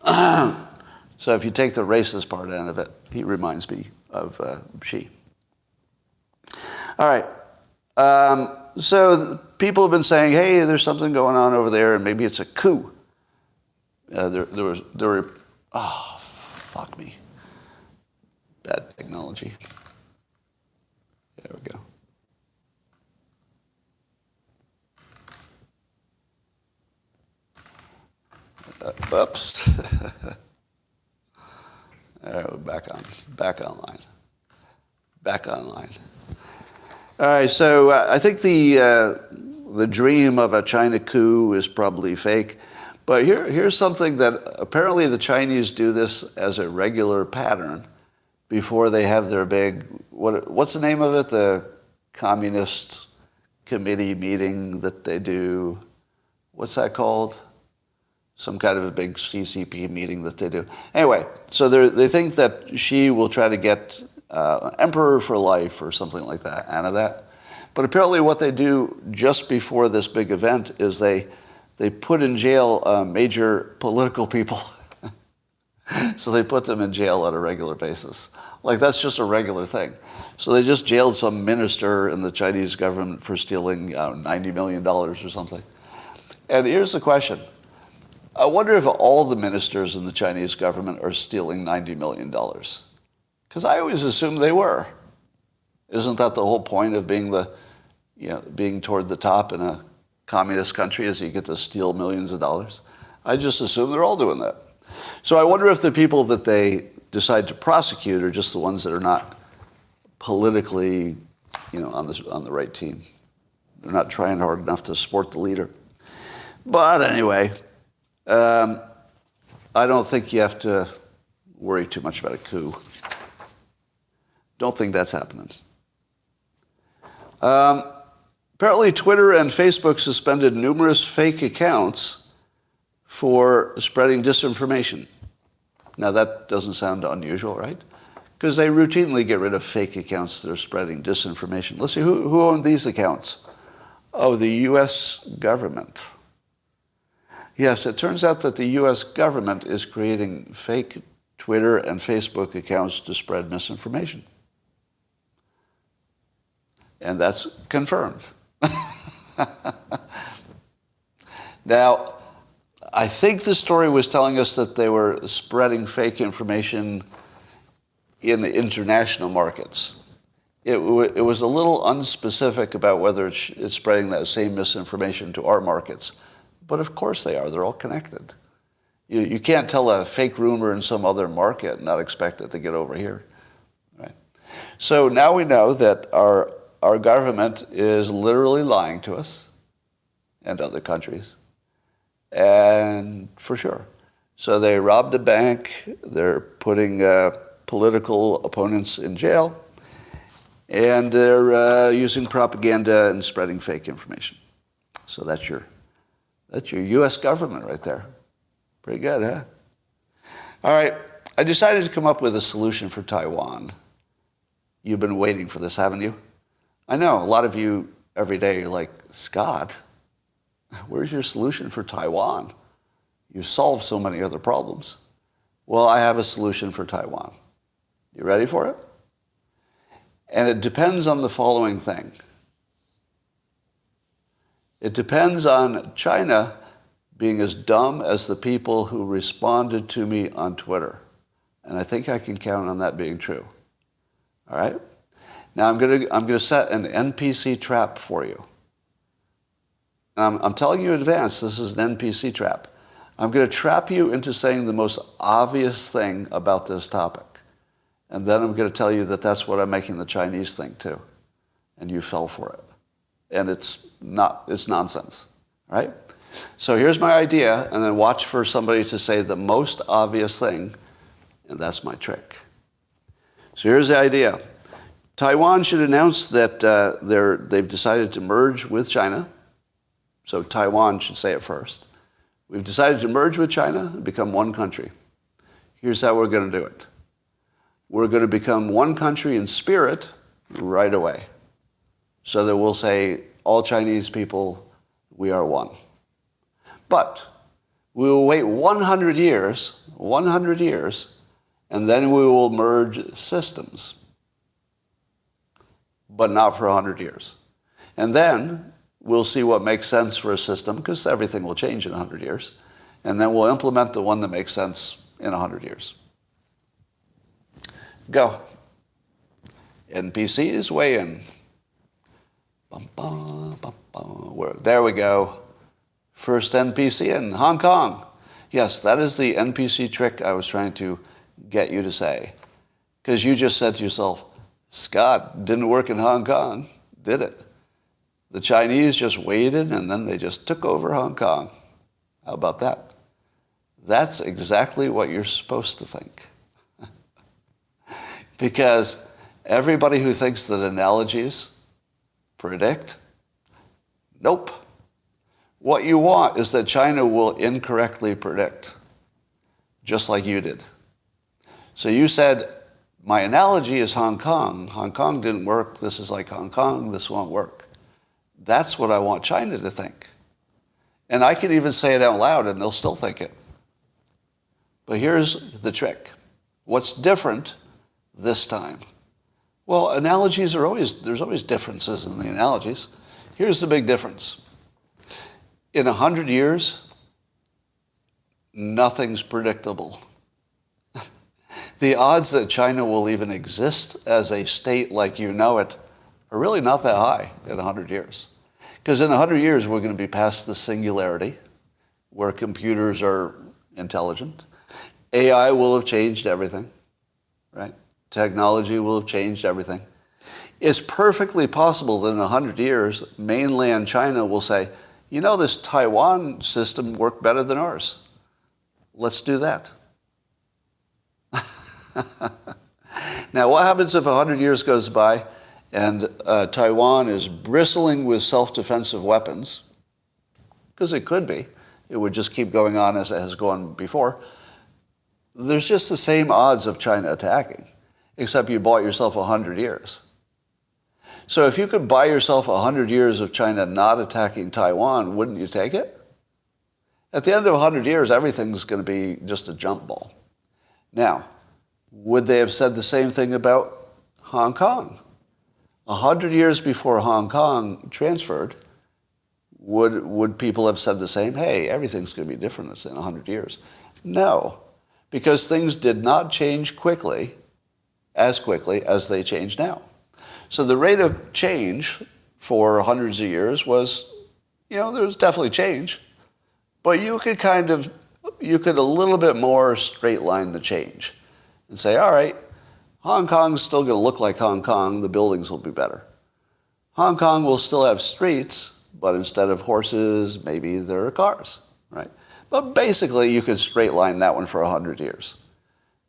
Speaker 1: So if you take the racist part out of it, he reminds me of Xi. All right. So people have been saying, hey, there's something going on over there, and maybe it's a coup. There were, oh, fuck me. Bad technology. There we go. Oops. All right, we're back online. All right, so I think the dream of a China coup is probably fake. But here's something that apparently the Chinese do this as a regular pattern before they have their big, what's the name of it? The Communist Committee meeting that they do. What's that called? Some kind of a big CCP meeting that they do. Anyway, so they think that Xi will try to get emperor for life or something like that out of that. But apparently what they do just before this big event is they put in jail major political people. So they put them in jail on a regular basis. Like that's just a regular thing. So they just jailed some minister in the Chinese government for stealing $90 million or something. And here's the question. I wonder if all the ministers in the Chinese government are stealing $90 million. Because I always assumed they were. Isn't that the whole point of being being toward the top in a communist country is you get to steal millions of dollars? I just assume they're all doing that. So I wonder if the people that they decide to prosecute are just the ones that are not politically, on the right team. They're not trying hard enough to support the leader. But anyway, I don't think you have to worry too much about a coup. Don't think that's happening. Apparently, Twitter and Facebook suspended numerous fake accounts for spreading disinformation. Now, that doesn't sound unusual, right? Because they routinely get rid of fake accounts that are spreading disinformation. Let's see, who owned these accounts? Oh, the U.S. government. Yes, it turns out that the U.S. government is creating fake Twitter and Facebook accounts to spread misinformation. And that's confirmed. Now, I think the story was telling us that they were spreading fake information in the international markets. It was a little unspecific about whether it's spreading that same misinformation to our markets. But of course they are. They're all connected. You can't tell a fake rumor in some other market and not expect it to get over here. Right? So now we know that our government is literally lying to us and other countries. And for sure. So they robbed a bank. They're putting political opponents in jail. And they're using propaganda and spreading fake information. So that's your U.S. government right there. Pretty good, huh? All right. I decided to come up with a solution for Taiwan. You've been waiting for this, haven't you? I know a lot of you every day are like, Scott, where's your solution for Taiwan? You've solved so many other problems. Well, I have a solution for Taiwan. You ready for it? And it depends on the following thing. It depends on China being as dumb as the people who responded to me on Twitter. And I think I can count on that being true. All right? Now I'm going to set an NPC trap for you. I'm telling you in advance, this is an NPC trap. I'm going to trap you into saying the most obvious thing about this topic. And then I'm going to tell you that that's what I'm making the Chinese think too. And you fell for it. And it's nonsense, right? So here's my idea, and then watch for somebody to say the most obvious thing, and that's my trick. So here's the idea. Taiwan should announce that they've decided to merge with China. So Taiwan should say it first. We've decided to merge with China and become one country. Here's how we're going to do it. We're going to become one country in spirit right away. So that we'll say, all Chinese people, we are one. But we will wait 100 years, and then we will merge systems. But not for 100 years. And then we'll see what makes sense for a system, because everything will change in 100 years. And then we'll implement the one that makes sense in 100 years. Go. NPCs weigh in. Bum, bum, bum, bum. There we go. First NPC in Hong Kong. Yes, that is the NPC trick I was trying to get you to say. Because you just said to yourself, Scott, didn't work in Hong Kong, did it? The Chinese just waited and then they just took over Hong Kong. How about that? That's exactly what you're supposed to think. Because everybody who thinks that analogies predict, nope. What you want is that China will incorrectly predict, just like you did. So you said, my analogy is Hong Kong. Hong Kong didn't work. This is like Hong Kong. This won't work. That's what I want China to think. And I can even say it out loud and they'll still think it. But here's the trick. What's different this time? Well, analogies there's always differences in the analogies. Here's the big difference. In 100 years, nothing's predictable. The odds that China will even exist as a state like you know it are really not that high in 100 years. Because in 100 years, we're going to be past the singularity, where computers are intelligent. AI will have changed everything, right? Technology will have changed everything. It's perfectly possible that in 100 years, mainland China will say, you know, this Taiwan system worked better than ours. Let's do that. Now, what happens if 100 years goes by and Taiwan is bristling with self-defensive weapons? Because it could be. It would just keep going on as it has gone before. There's just the same odds of China attacking, except you bought yourself 100 years. So if you could buy yourself 100 years of China not attacking Taiwan, wouldn't you take it? At the end of 100 years, everything's going to be just a jump ball. Now, would they have said the same thing about Hong Kong? 100 years before Hong Kong transferred, would people have said the same? Hey, everything's going to be different in 100 years. No, because things did not change quickly as they change now. So the rate of change for hundreds of years was, there was definitely change, but you could a little bit more straight line the change and say, all right, Hong Kong's still going to look like Hong Kong, the buildings will be better. Hong Kong will still have streets, but instead of horses, maybe there are cars, right? But basically, you can straight line that one for 100 years.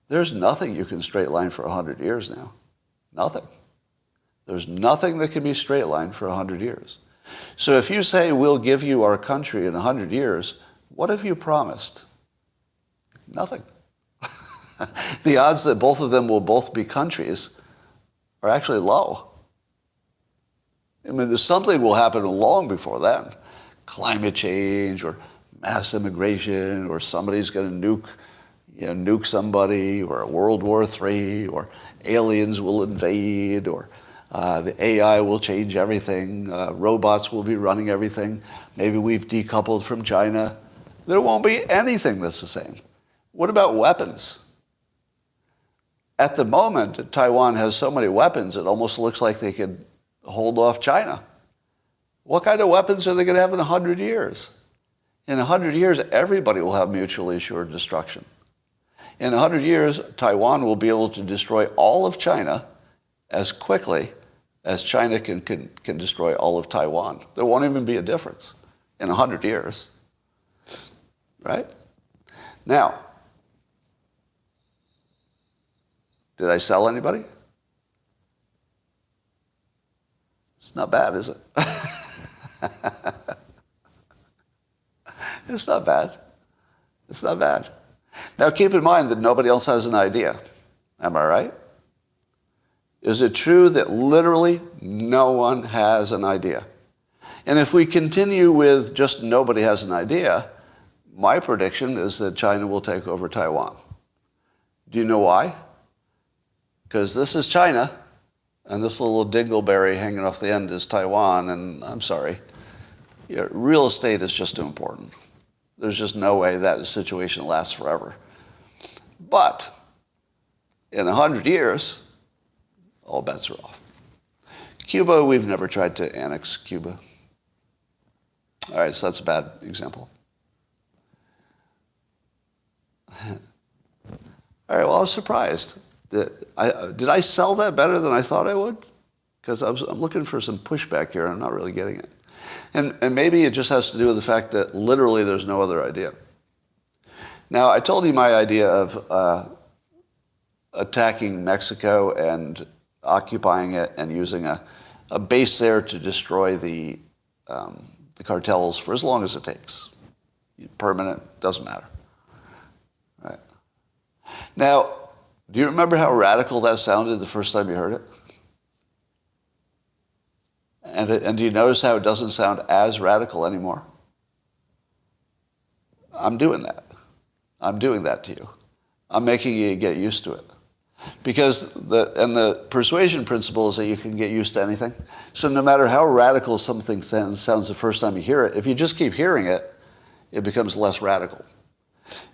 Speaker 1: There's nothing you can straight line for 100 years now. Nothing. There's nothing that can be straight lined for 100 years. So if you say, we'll give you our country in 100 years, what have you promised? Nothing. The odds that both of them will both be countries are actually low. I mean, there's something will happen long before then. Climate change or mass immigration, or somebody's going to nuke somebody, or a World War III, or aliens will invade, or the AI will change everything. Robots will be running everything. Maybe we've decoupled from China. There won't be anything that's the same. What about weapons? At the moment, Taiwan has so many weapons, it almost looks like they could hold off China. What kind of weapons are they going to have in 100 years? In 100 years, everybody will have mutually assured destruction. In 100 years, Taiwan will be able to destroy all of China as quickly as China can destroy all of Taiwan. There won't even be a difference in 100 years. Right? Now, did I sell anybody? It's not bad, is it? It's not bad. It's not bad. Now keep in mind that nobody else has an idea. Am I right? Is it true that literally no one has an idea? And if we continue with just nobody has an idea, my prediction is that China will take over Taiwan. Do you know why? Because this is China, and this little dingleberry hanging off the end is Taiwan, and I'm sorry. Real estate is just too important. There's just no way that situation lasts forever. But in 100 years, all bets are off. Cuba, we've never tried to annex Cuba. All right, so that's a bad example. All right, well, I was surprised. Did I sell that better than I thought I would? Because I'm looking for some pushback here, and I'm not really getting it. And maybe it just has to do with the fact that literally there's no other idea. Now, I told you my idea of attacking Mexico and occupying it and using a base there to destroy the cartels for as long as it takes. Permanent, doesn't matter. Right. Now, do you remember how radical that sounded the first time you heard it? And do you notice how it doesn't sound as radical anymore? I'm doing that. I'm doing that to you. I'm making you get used to it. Because the persuasion principle is that you can get used to anything. So no matter how radical something sounds the first time you hear it, if you just keep hearing it, it becomes less radical.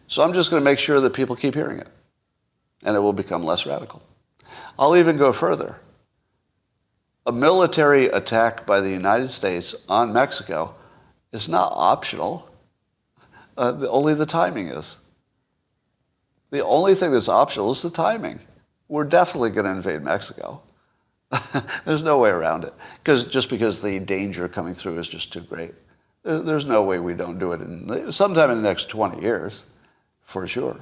Speaker 1: So I'm just going to make sure that people keep hearing it. And it will become less radical. I'll even go further. A military attack by the United States on Mexico is not optional. Only the timing is. The only thing that's optional is the timing. We're definitely going to invade Mexico. There's no way around it. Just because the danger coming through is just too great. There's no way we don't do it sometime in the next 20 years, for sure.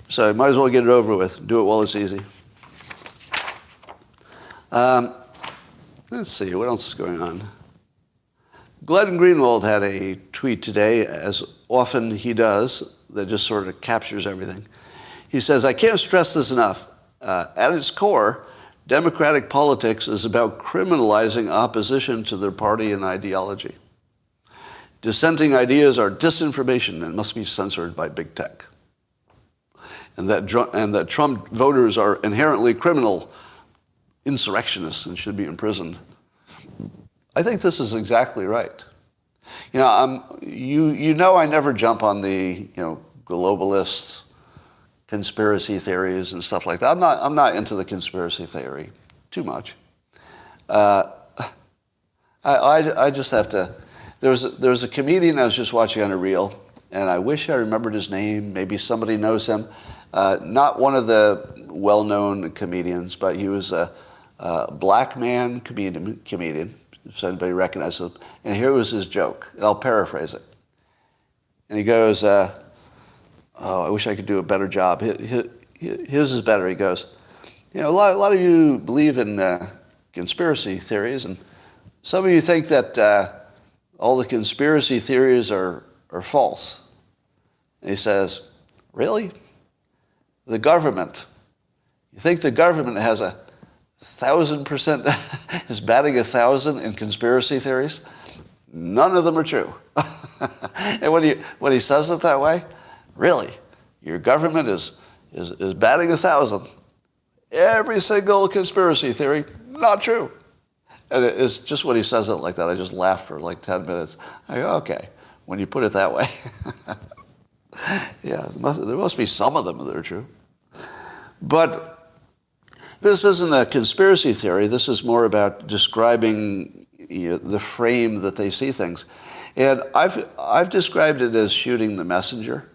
Speaker 1: So you might as well get it over with. Do it while it's easy. Let's see, what else is going on? Glenn Greenwald had a tweet today, as often he does, that just sort of captures everything. He says, I can't stress this enough. At its core, democratic politics is about criminalizing opposition to their party and ideology. Dissenting ideas are disinformation and must be censored by big tech. And that Trump voters are inherently criminal insurrectionists and should be imprisoned. I think this is exactly right. You know I never jump on the globalist conspiracy theories and stuff like that. I'm not into the conspiracy theory too much. I just have to. There was a comedian I was just watching on a reel, and I wish I remembered his name. Maybe somebody knows him. Not one of the well-known comedians, but he was a black man comedian, if anybody recognizes him. And here was his joke. And I'll paraphrase it. And he goes, I wish I could do a better job. His is better. He goes, a lot of you believe in conspiracy theories, and some of you think that all the conspiracy theories are false. And he says, really? The government. You think the government has 1,000% is batting 1,000 in conspiracy theories. None of them are true. And when he says it that way, really, your government is batting 1,000. Every single conspiracy theory, not true. And it's just when he says it like that, I just laugh for like 10 minutes. I go, okay, when you put it that way. Yeah, there must be some of them that are true. But this isn't a conspiracy theory. This is more about describing the frame that they see things. And I've described it as shooting the messenger.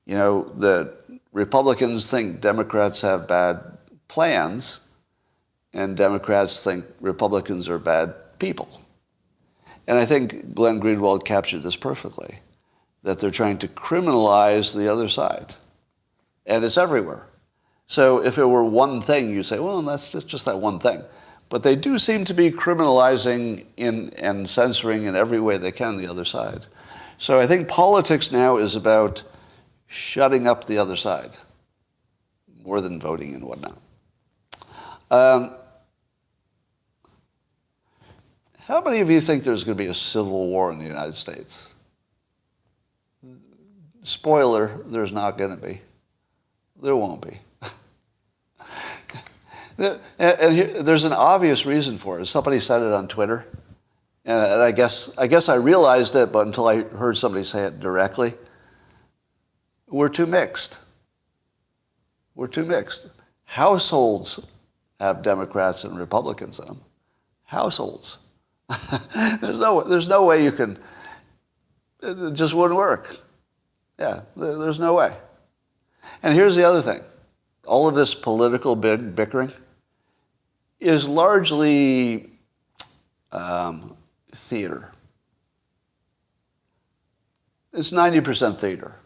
Speaker 1: You know, the Republicans think Democrats have bad plans, and Democrats think Republicans are bad people. And I think Glenn Greenwald captured this perfectly, that they're trying to criminalize the other side. And it's everywhere. So if it were one thing, you'd say, well, that's just that one thing. But they do seem to be criminalizing and censoring in every way they can the other side. So I think politics now is about shutting up the other side, more than voting and whatnot. How many of you think there's going to be a civil war in the United States? Spoiler, there's not going to be. There won't be. And here, there's an obvious reason for it. Somebody said it on Twitter, and I guess I realized it, but until I heard somebody say it directly, we're too mixed. We're too mixed. Households have Democrats and Republicans in them. Households. There's no way you can. It just wouldn't work. Yeah, there's no way. And here's the other thing. All of this political bickering is largely theater. It's 90% theater.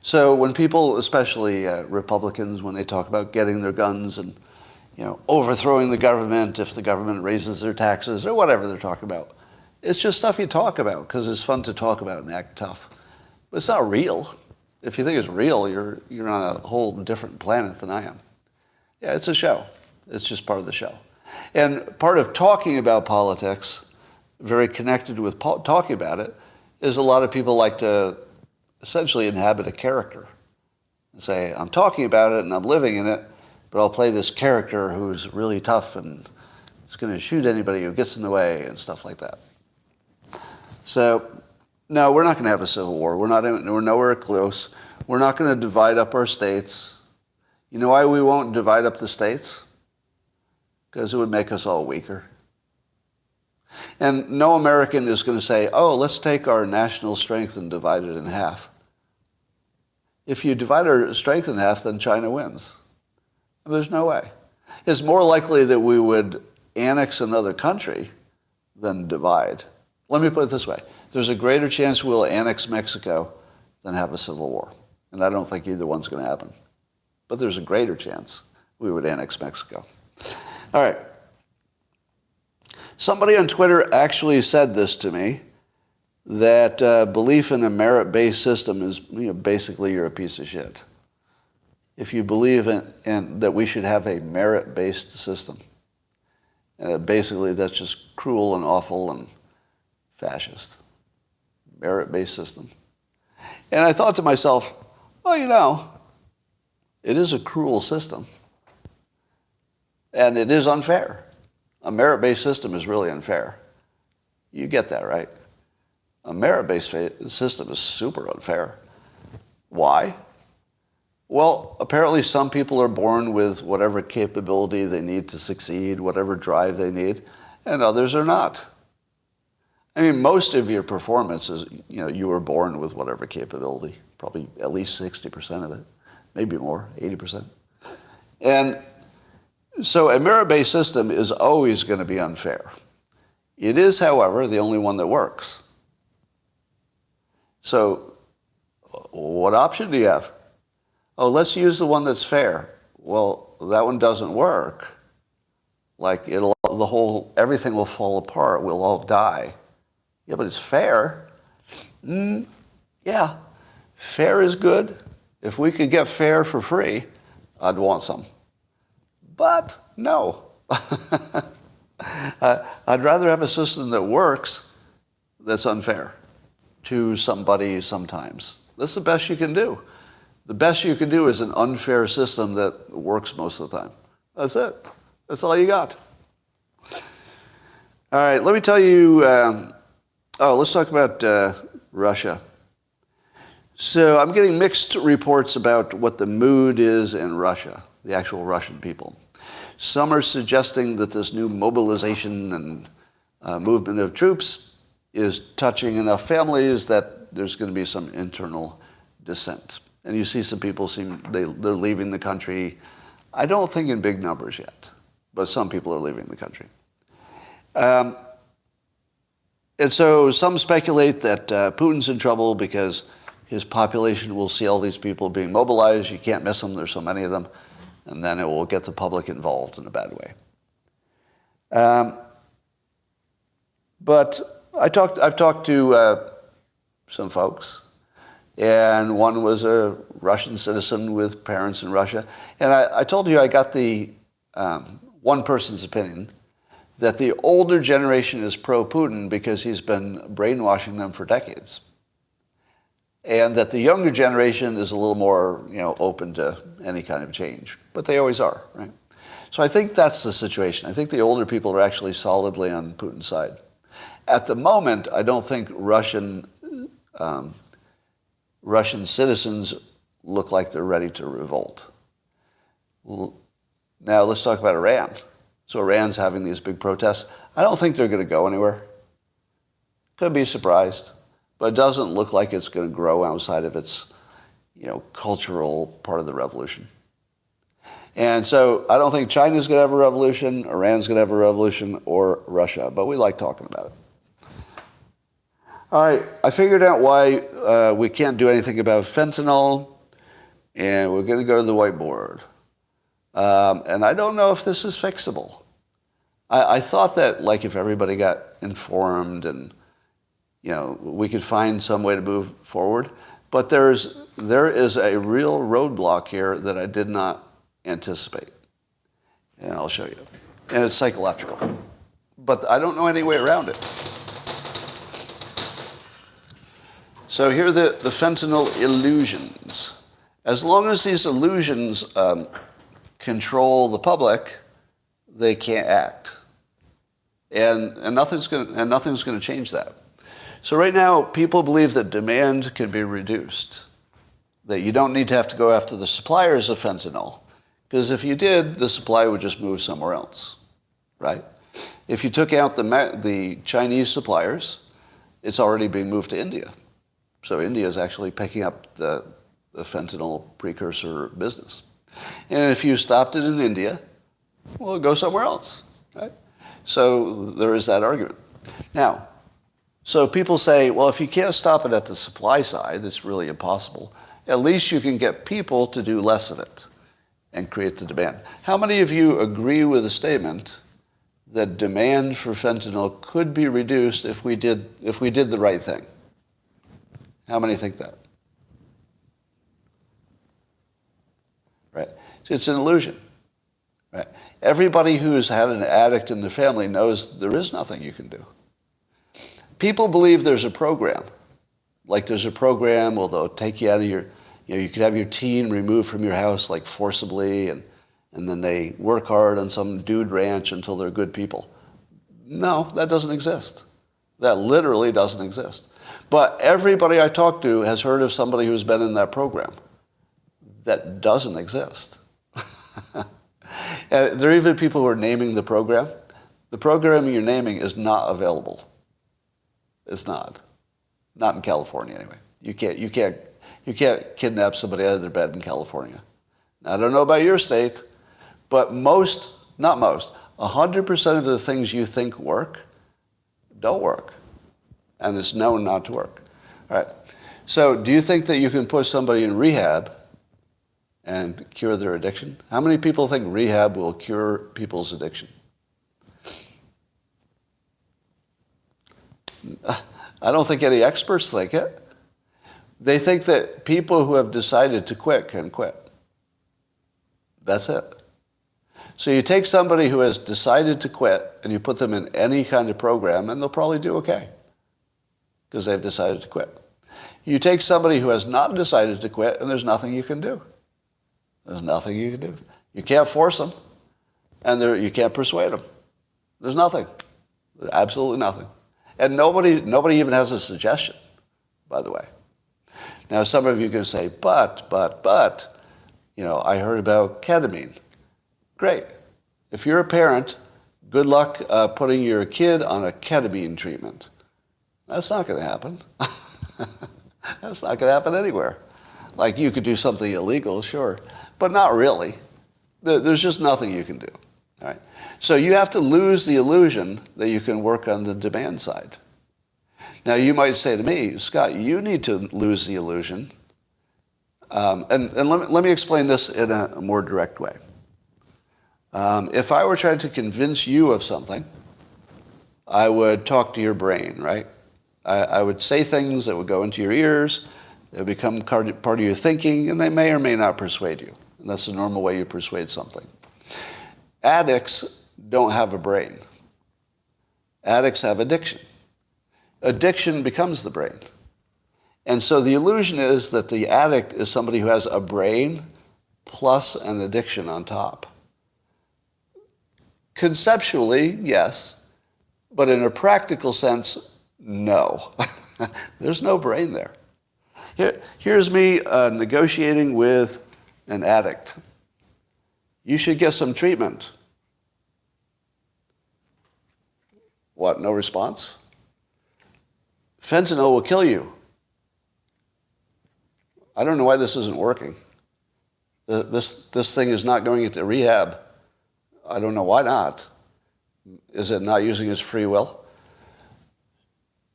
Speaker 1: So when people, especially Republicans, when they talk about getting their guns and overthrowing the government if the government raises their taxes or whatever they're talking about, it's just stuff you talk about because it's fun to talk about and act tough. But it's not real. If you think it's real, you're on a whole different planet than I am. Yeah, it's a show. It's just part of the show. And part of talking about politics, very connected with talking about it, is a lot of people like to essentially inhabit a character and say, I'm talking about it and I'm living in it, but I'll play this character who's really tough and is going to shoot anybody who gets in the way and stuff like that. So, no, we're not going to have a civil war. We're nowhere close. We're not going to divide up our states. You know why we won't divide up the states? Because it would make us all weaker. And no American is going to say, oh, let's take our national strength and divide it in half. If you divide our strength in half, then China wins. There's no way. It's more likely that we would annex another country than divide. Let me put it this way. There's a greater chance we'll annex Mexico than have a civil war. And I don't think either one's going to happen. But there's a greater chance we would annex Mexico. All right. Somebody on Twitter actually said this to me, that belief in a merit-based system is basically you're a piece of shit. If you believe in that we should have a merit-based system, basically that's just cruel and awful and fascist. Merit-based system. And I thought to myself, well, it is a cruel system. And it is unfair. A merit-based system is really unfair. You get that, right? A merit-based system is super unfair. Why? Well, apparently some people are born with whatever capability they need to succeed, whatever drive they need, and others are not. I mean, most of your performance is, you were born with whatever capability, probably at least 60% of it, maybe more, 80%. And so a merit-based system is always going to be unfair. It is, however, the only one that works. So what option do you have? Oh, let's use the one that's fair. Well, that one doesn't work. Like everything will fall apart. We'll all die. Yeah, but it's fair. Yeah, fair is good. If we could get fair for free, I'd want some. But no. I'd rather have a system that works that's unfair to somebody sometimes. That's the best you can do. The best you can do is an unfair system that works most of the time. That's it. That's all you got. All right, let me tell you, let's talk about Russia. So I'm getting mixed reports about what the mood is in Russia, the actual Russian people. Some are suggesting that this new mobilization and movement of troops is touching enough families that there's going to be some internal dissent. And you see some people they're leaving the country. I don't think in big numbers yet, but some people are leaving the country. And so some speculate that Putin's in trouble because his population will see all these people being mobilized. You can't miss them. There's so many of them. And then it will get the public involved in a bad way. But I've talked to some folks, and one was a Russian citizen with parents in Russia. And I told you I got the one person's opinion that the older generation is pro-Putin because he's been brainwashing them for decades. And that the younger generation is a little more, open to any kind of change. But they always are, right? So I think that's the situation. I think the older people are actually solidly on Putin's side. At the moment, I don't think Russian citizens look like they're ready to revolt. Now let's talk about Iran. So Iran's having these big protests. I don't think they're going to go anywhere. Could be surprised. But it doesn't look like it's going to grow outside of its, cultural part of the revolution. And so I don't think China's going to have a revolution, Iran's going to have a revolution, or Russia. But we like talking about it. All right, I figured out why we can't do anything about fentanyl, and we're going to go to the whiteboard. And I don't know if this is fixable. I thought that, if everybody got informed and we could find some way to move forward. But there is a real roadblock here that I did not anticipate. And I'll show you. And it's psychological. But I don't know any way around it. So here are the fentanyl illusions. As long as these illusions control the public, they can't act. And nothing's going to change that. So right now, people believe that demand can be reduced, that you don't need to have to go after the suppliers of fentanyl, because if you did, the supply would just move somewhere else, right? If you took out the Chinese suppliers, it's already being moved to India. So India is actually picking up the fentanyl precursor business. And if you stopped it in India, well, it'll go somewhere else, right? So there is that argument. Now, so people say, well, if you can't stop it at the supply side, it's really impossible. At least you can get people to do less of it and create the demand. How many of you agree with the statement that demand for fentanyl could be reduced if we did the right thing? How many think that? Right. So it's an illusion. Right. Everybody who's had an addict in their family knows there is nothing you can do. People believe there's a program. Like there's a program, well, they'll take you out of your, you could have your teen removed from your house like forcibly, and then they work hard on some dude ranch until they're good people. No, that doesn't exist. That literally doesn't exist. But everybody I talk to has heard of somebody who's been in that program. That doesn't exist. There are even people who are naming the program. The program you're naming is not available. It's not. Not in California, anyway. You can't kidnap somebody out of their bed in California. Now, I don't know about your state, but 100% of the things you think work don't work. And it's known not to work. All right. So do you think that you can put somebody in rehab and cure their addiction? How many people think rehab will cure people's addiction? I don't think any experts think it. They think that people who have decided to quit can quit. That's it. So you take somebody who has decided to quit and you put them in any kind of program and they'll probably do okay because they've decided to quit. You take somebody who has not decided to quit and there's nothing you can do. There's nothing you can do. You can't force them and you can't persuade them. There's nothing. Absolutely nothing. And nobody even has a suggestion, by the way. Now, some of you can say, but, I heard about ketamine. Great. If you're a parent, good luck putting your kid on a ketamine treatment. That's not going to happen. That's not going to happen anywhere. Like you could do something illegal, sure, but not really. There's just nothing you can do. All right. So you have to lose the illusion that you can work on the demand side. Now you might say to me, Scott, you need to lose the illusion. And let me explain this in a more direct way. If I were trying to convince you of something, I would talk to your brain, right? I would say things that would go into your ears, they would become part of your thinking, and they may or may not persuade you. And that's the normal way you persuade something. Addicts don't have a brain. Addicts have addiction. Addiction becomes the brain. And so the illusion is that the addict is somebody who has a brain plus an addiction on top. Conceptually, yes, but in a practical sense, no. There's no brain there. Here's me negotiating with an addict. You should get some treatment. What, no response? Fentanyl will kill you. I don't know why this isn't working. This thing is not going into rehab. I don't know why not. Is it not using its free will?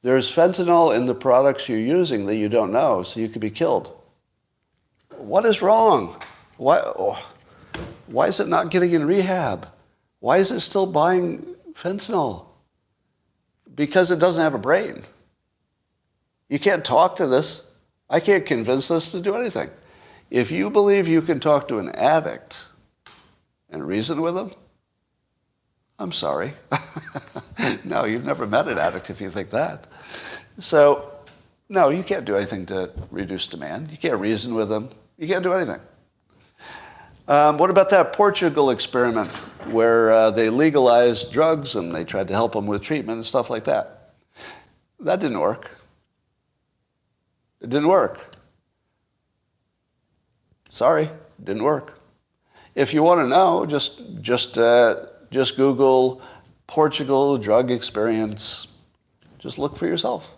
Speaker 1: There's fentanyl in the products you're using that you don't know, so you could be killed. What is wrong? Why is it not getting in rehab? Why is it still buying fentanyl? Because it doesn't have a brain. You can't talk to this. I can't convince this to do anything. If you believe you can talk to an addict and reason with them, I'm sorry. No, you've never met an addict if you think that. So, no, you can't do anything to reduce demand. You can't reason with them. You can't do anything. What about that Portugal experiment where they legalized drugs and they tried to help them with treatment and stuff like that? That didn't work. It didn't work. Sorry, it didn't work. If you want to know, just Google Portugal drug experience. Just look for yourself.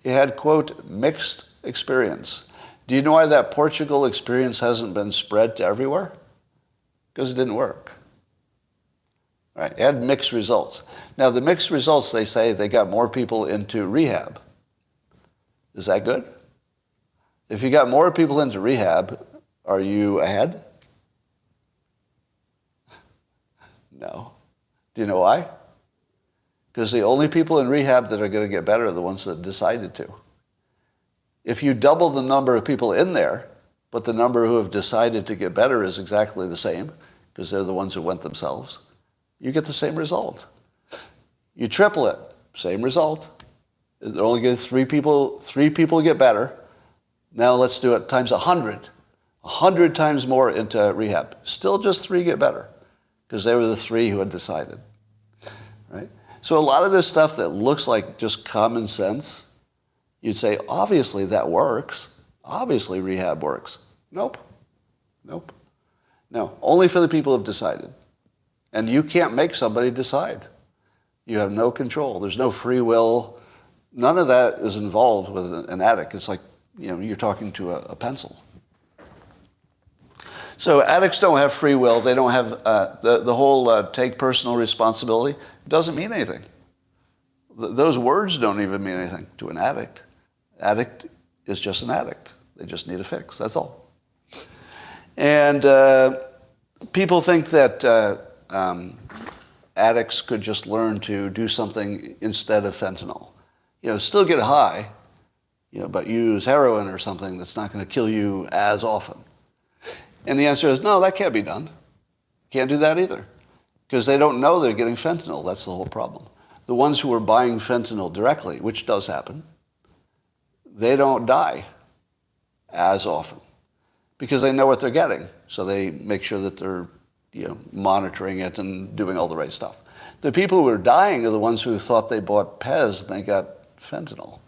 Speaker 1: It had, quote, mixed experience. Do you know why that Portugal experience hasn't been spread to everywhere? Because it didn't work. Right? It had mixed results. Now, the mixed results, they say they got more people into rehab. Is that good? If you got more people into rehab, are you ahead? No. Do you know why? Because the only people in rehab that are going to get better are the ones that decided to. If you double the number of people in there, but the number who have decided to get better is exactly the same, because they're the ones who went themselves, you get the same result. You triple it, same result. They're only getting three people get better. Now let's do it times 100. 100 times more into rehab. Still just 3 get better, because they were the 3 who had decided. Right? So a lot of this stuff that looks like just common sense, you'd say, obviously that works. Obviously rehab works. Nope. No, only for the people who have decided. And you can't make somebody decide. You have no control. There's no free will. None of that is involved with an addict. It's like, you're talking to a pencil. So addicts don't have free will. They don't have the whole take personal responsibility. It doesn't mean anything. Those words don't even mean anything to an addict. Addict is just an addict. They just need a fix. That's all. And people think that addicts could just learn to do something instead of fentanyl. Still get high, but use heroin or something that's not going to kill you as often. And the answer is, no, that can't be done. Can't do that either because they don't know they're getting fentanyl. That's the whole problem. The ones who are buying fentanyl directly, which does happen, they don't die as often because they know what they're getting. So they make sure that they're monitoring it and doing all the right stuff. The people who are dying are the ones who thought they bought Pez and they got fentanyl,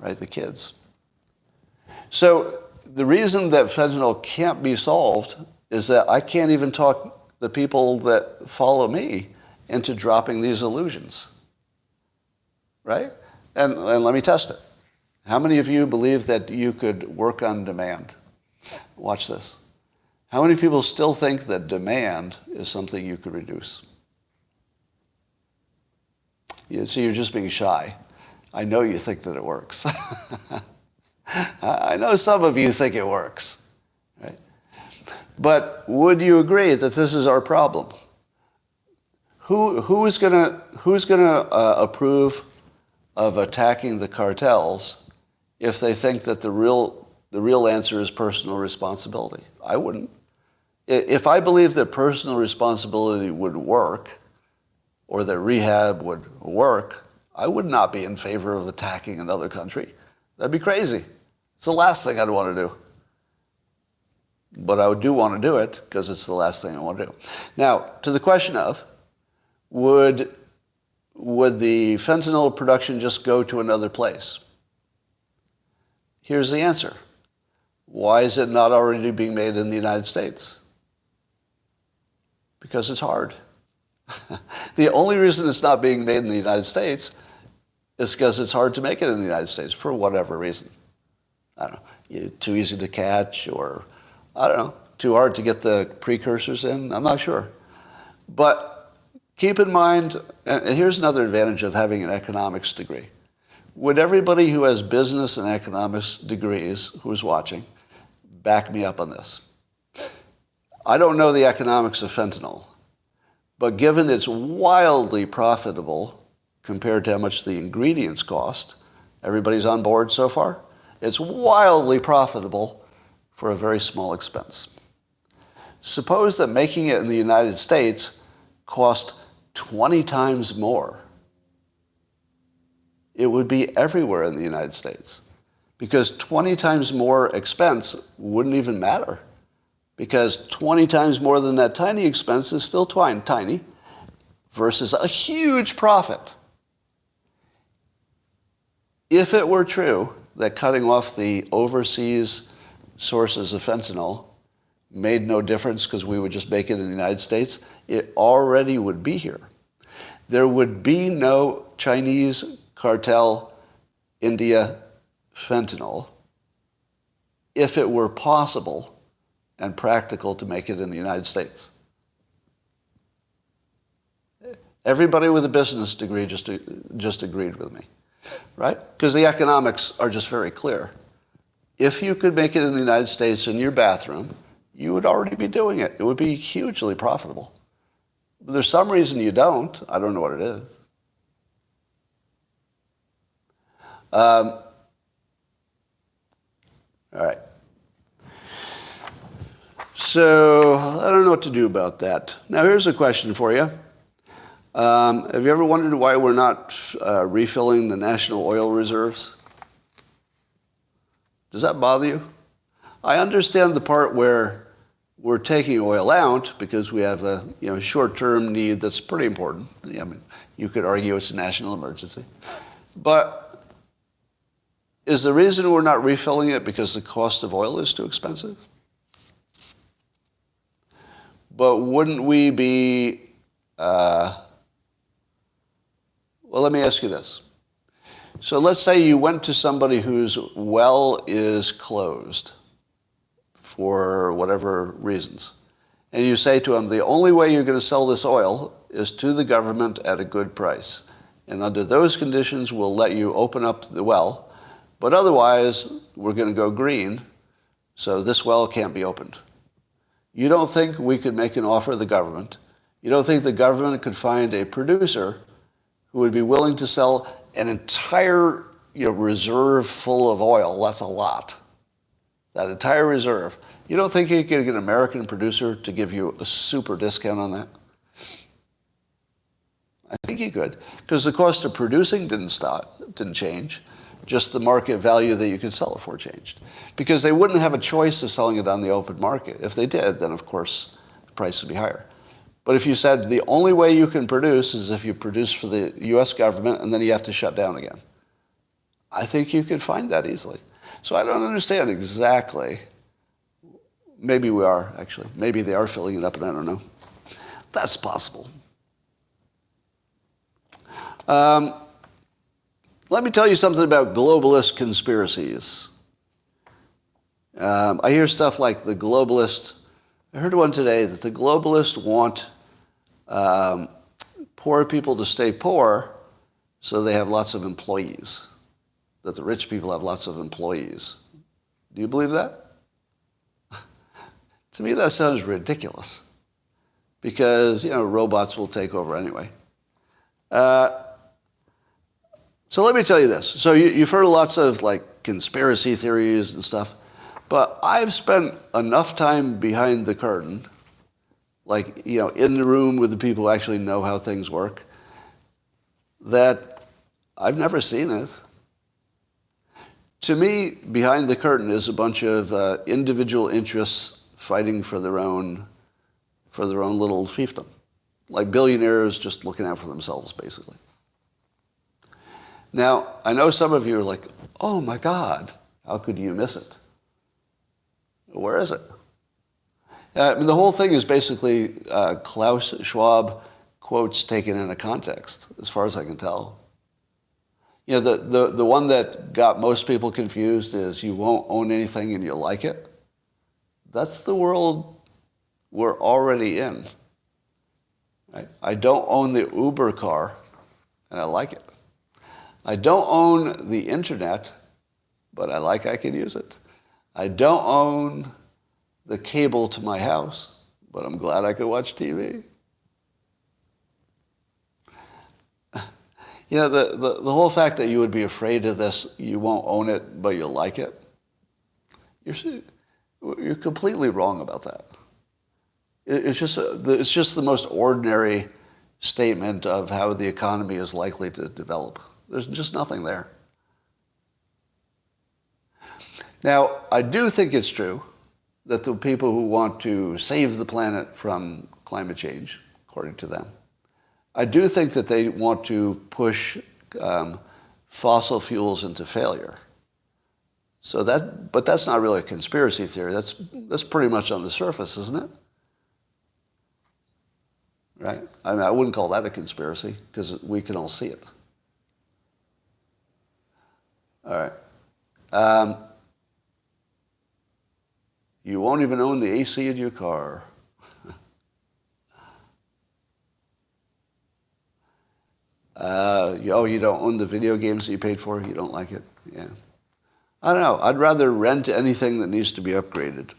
Speaker 1: right? The kids. So the reason that fentanyl can't be solved is that I can't even talk the people that follow me into dropping these illusions, right? And let me test it. How many of you believe that you could work on demand? Watch this. How many people still think that demand is something you could reduce? So you're just being shy. I know you think that it works. I know some of you think it works, right? But would you agree that this is our problem? Who's gonna approve of attacking the cartels if they think that the real answer is personal responsibility? I wouldn't. If I believed that personal responsibility would work, or that rehab would work, I would not be in favor of attacking another country. That'd be crazy. It's the last thing I'd want to do. But I do want to do it because it's the last thing I want to do. Now, to the question of, would the fentanyl production just go to another place? Here's the answer. Why is it not already being made in the United States? Because it's hard. The only reason it's not being made in the United States is because it's hard to make it in the United States for whatever reason. I don't know, too easy to catch, or I don't know, too hard to get the precursors in. I'm not sure. But keep in mind, and here's another advantage of having an economics degree. Would everybody who has business and economics degrees who's watching back me up on this? I don't know the economics of fentanyl, but given it's wildly profitable compared to how much the ingredients cost, everybody's on board so far? It's wildly profitable for a very small expense. Suppose that making it in the United States cost 20 times more. It would be everywhere in the United States because 20 times more expense wouldn't even matter because 20 times more than that tiny expense is still tiny versus a huge profit. If it were true that cutting off the overseas sources of fentanyl made no difference because we would just make it in the United States, it already would be here. There would be no Chinese cartel India fentanyl if it were possible and practical to make it in the United States. Everybody with a business degree just agreed with me, right? Because the economics are just very clear. If you could make it in the United States in your bathroom, you would already be doing it. It would be hugely profitable. But there's some reason you don't. I don't know what it is. All right. So I don't know what to do about that. Now here's a question for you. Have you ever wondered why we're not refilling the national oil reserves? Does that bother you? I understand the part where we're taking oil out because we have a short-term need that's pretty important. I mean, you could argue it's a national emergency. But is the reason we're not refilling it because the cost of oil is too expensive? But wouldn't we be... Well, let me ask you this. So let's say you went to somebody whose well is closed for whatever reasons, and you say to them, the only way you're going to sell this oil is to the government at a good price. And under those conditions, we'll let you open up the well, but otherwise, we're going to go green, so this well can't be opened. You don't think we could make an offer to the government? You don't think the government could find a producer who would be willing to sell an entire reserve full of oil? That's a lot. That entire reserve. You don't think you could get an American producer to give you a super discount on that? I think you could, because the cost of producing didn't change. Just the market value that you could sell it for changed. Because they wouldn't have a choice of selling it on the open market. If they did, then of course the price would be higher. But if you said the only way you can produce is if you produce for the US government and then you have to shut down again, I think you could find that easily. So I don't understand exactly. Maybe we are, actually. Maybe they are filling it up and I don't know. That's possible. Let me tell you something about globalist conspiracies. I hear stuff like the globalist. I heard one today that the globalists want poor people to stay poor so they have lots of employees, that the rich people have lots of employees. Do you believe that? To me, that sounds ridiculous because, robots will take over anyway. So let me tell you this. So you've heard lots of conspiracy theories and stuff, but I've spent enough time behind the curtain, in the room with the people who actually know how things work, that I've never seen it. To me, behind the curtain is a bunch of individual interests fighting for their own little fiefdom, like billionaires just looking out for themselves, basically. Now, I know some of you are like, oh my God, how could you miss it? Where is it? The whole thing is basically Klaus Schwab quotes taken in a context, as far as I can tell. The one that got most people confused is you won't own anything and you'll like it. That's the world we're already in. Right? I don't own the Uber car and I like it. I don't own the internet, but I can use it. I don't own the cable to my house, but I'm glad I could watch TV. The whole fact that you would be afraid of this, you won't own it, but you'll like it, you're completely wrong about that. It's just the most ordinary statement of how the economy is likely to develop. There's just nothing there. Now, I do think it's true that the people who want to save the planet from climate change, according to them, I do think that they want to push fossil fuels into failure. But that's not really a conspiracy theory. That's pretty much on the surface, isn't it? Right? I wouldn't call that a conspiracy because we can all see it. All right. You won't even own the AC in your car. You don't own the video games that you paid for? You don't like it? Yeah. I don't know. I'd rather rent anything that needs to be upgraded.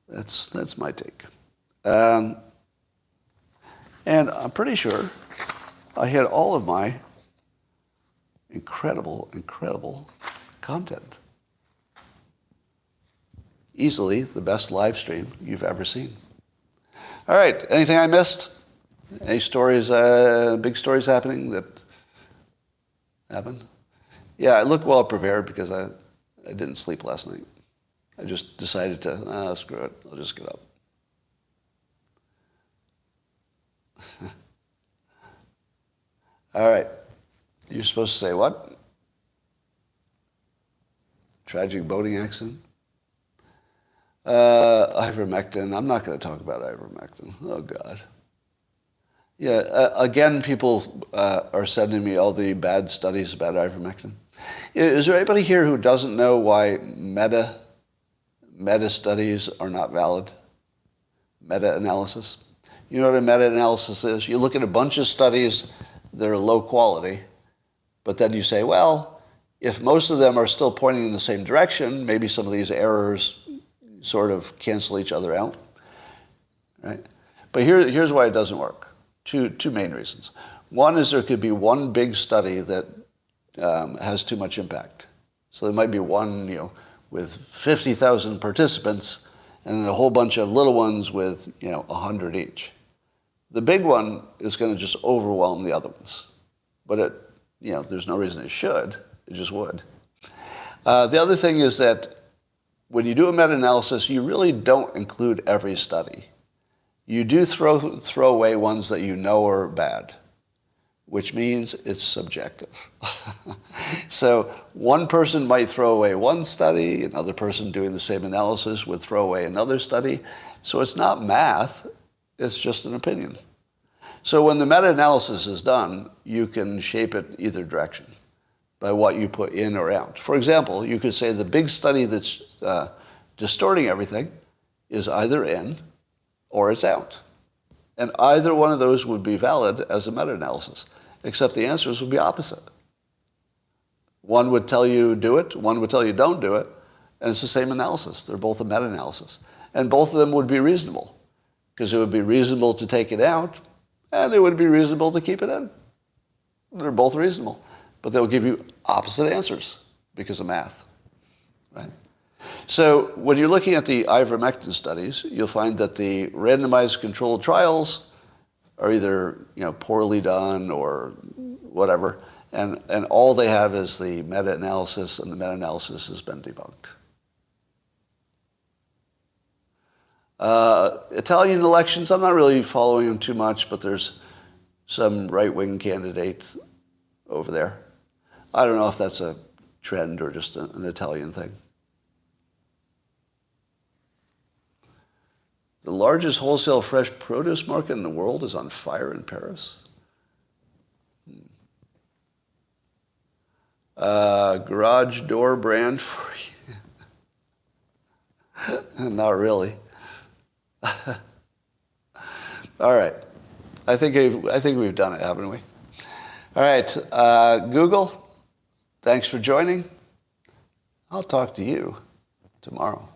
Speaker 1: That's my take. And I'm pretty sure I had all of my incredible content. Easily the best live stream you've ever seen. All right, anything I missed? Any stories, big stories happening that happened? Yeah, I look well prepared because I didn't sleep last night. I just decided to, screw it, I'll just get up. All right. You're supposed to say what? Tragic boating accident? Ivermectin. I'm not going to talk about ivermectin. Oh, God. Yeah, again, people are sending me all the bad studies about ivermectin. Is there anybody here who doesn't know why meta studies are not valid? Meta-analysis. You know what a meta-analysis is? You look at a bunch of studies that are low quality, but then you say, well, if most of them are still pointing in the same direction, maybe some of these errors sort of cancel each other out, right? But here's why it doesn't work. Two main reasons. One is there could be one big study that has too much impact. So there might be one, with 50,000 participants and then a whole bunch of little ones with, 100 each. The big one is going to just overwhelm the other ones. But there's no reason it should. It just would. The other thing is that when you do a meta-analysis, you really don't include every study. You do throw away ones that you know are bad, which means it's subjective. So one person might throw away one study, another person doing the same analysis would throw away another study. So it's not math, it's just an opinion. So when the meta-analysis is done, you can shape it either direction by what you put in or out. For example, you could say the big study that's distorting everything is either in or it's out. And either one of those would be valid as a meta-analysis, except the answers would be opposite. One would tell you do it, one would tell you don't do it, and it's the same analysis. They're both a meta-analysis. And both of them would be reasonable, because it would be reasonable to take it out, and it would be reasonable to keep it in. They're both reasonable, but they'll give you opposite answers because of math, right? So when you're looking at the ivermectin studies, you'll find that the randomized controlled trials are either poorly done or whatever, and all they have is the meta-analysis, and the meta-analysis has been debunked. Italian elections, I'm not really following them too much, but there's some right-wing candidates over there. I don't know if that's a trend or just an Italian thing. The largest wholesale fresh produce market in the world is on fire in Paris. Garage door brand free. Not really. All right. I think we've done it, haven't we? All right. Google, thanks for joining. I'll talk to you tomorrow.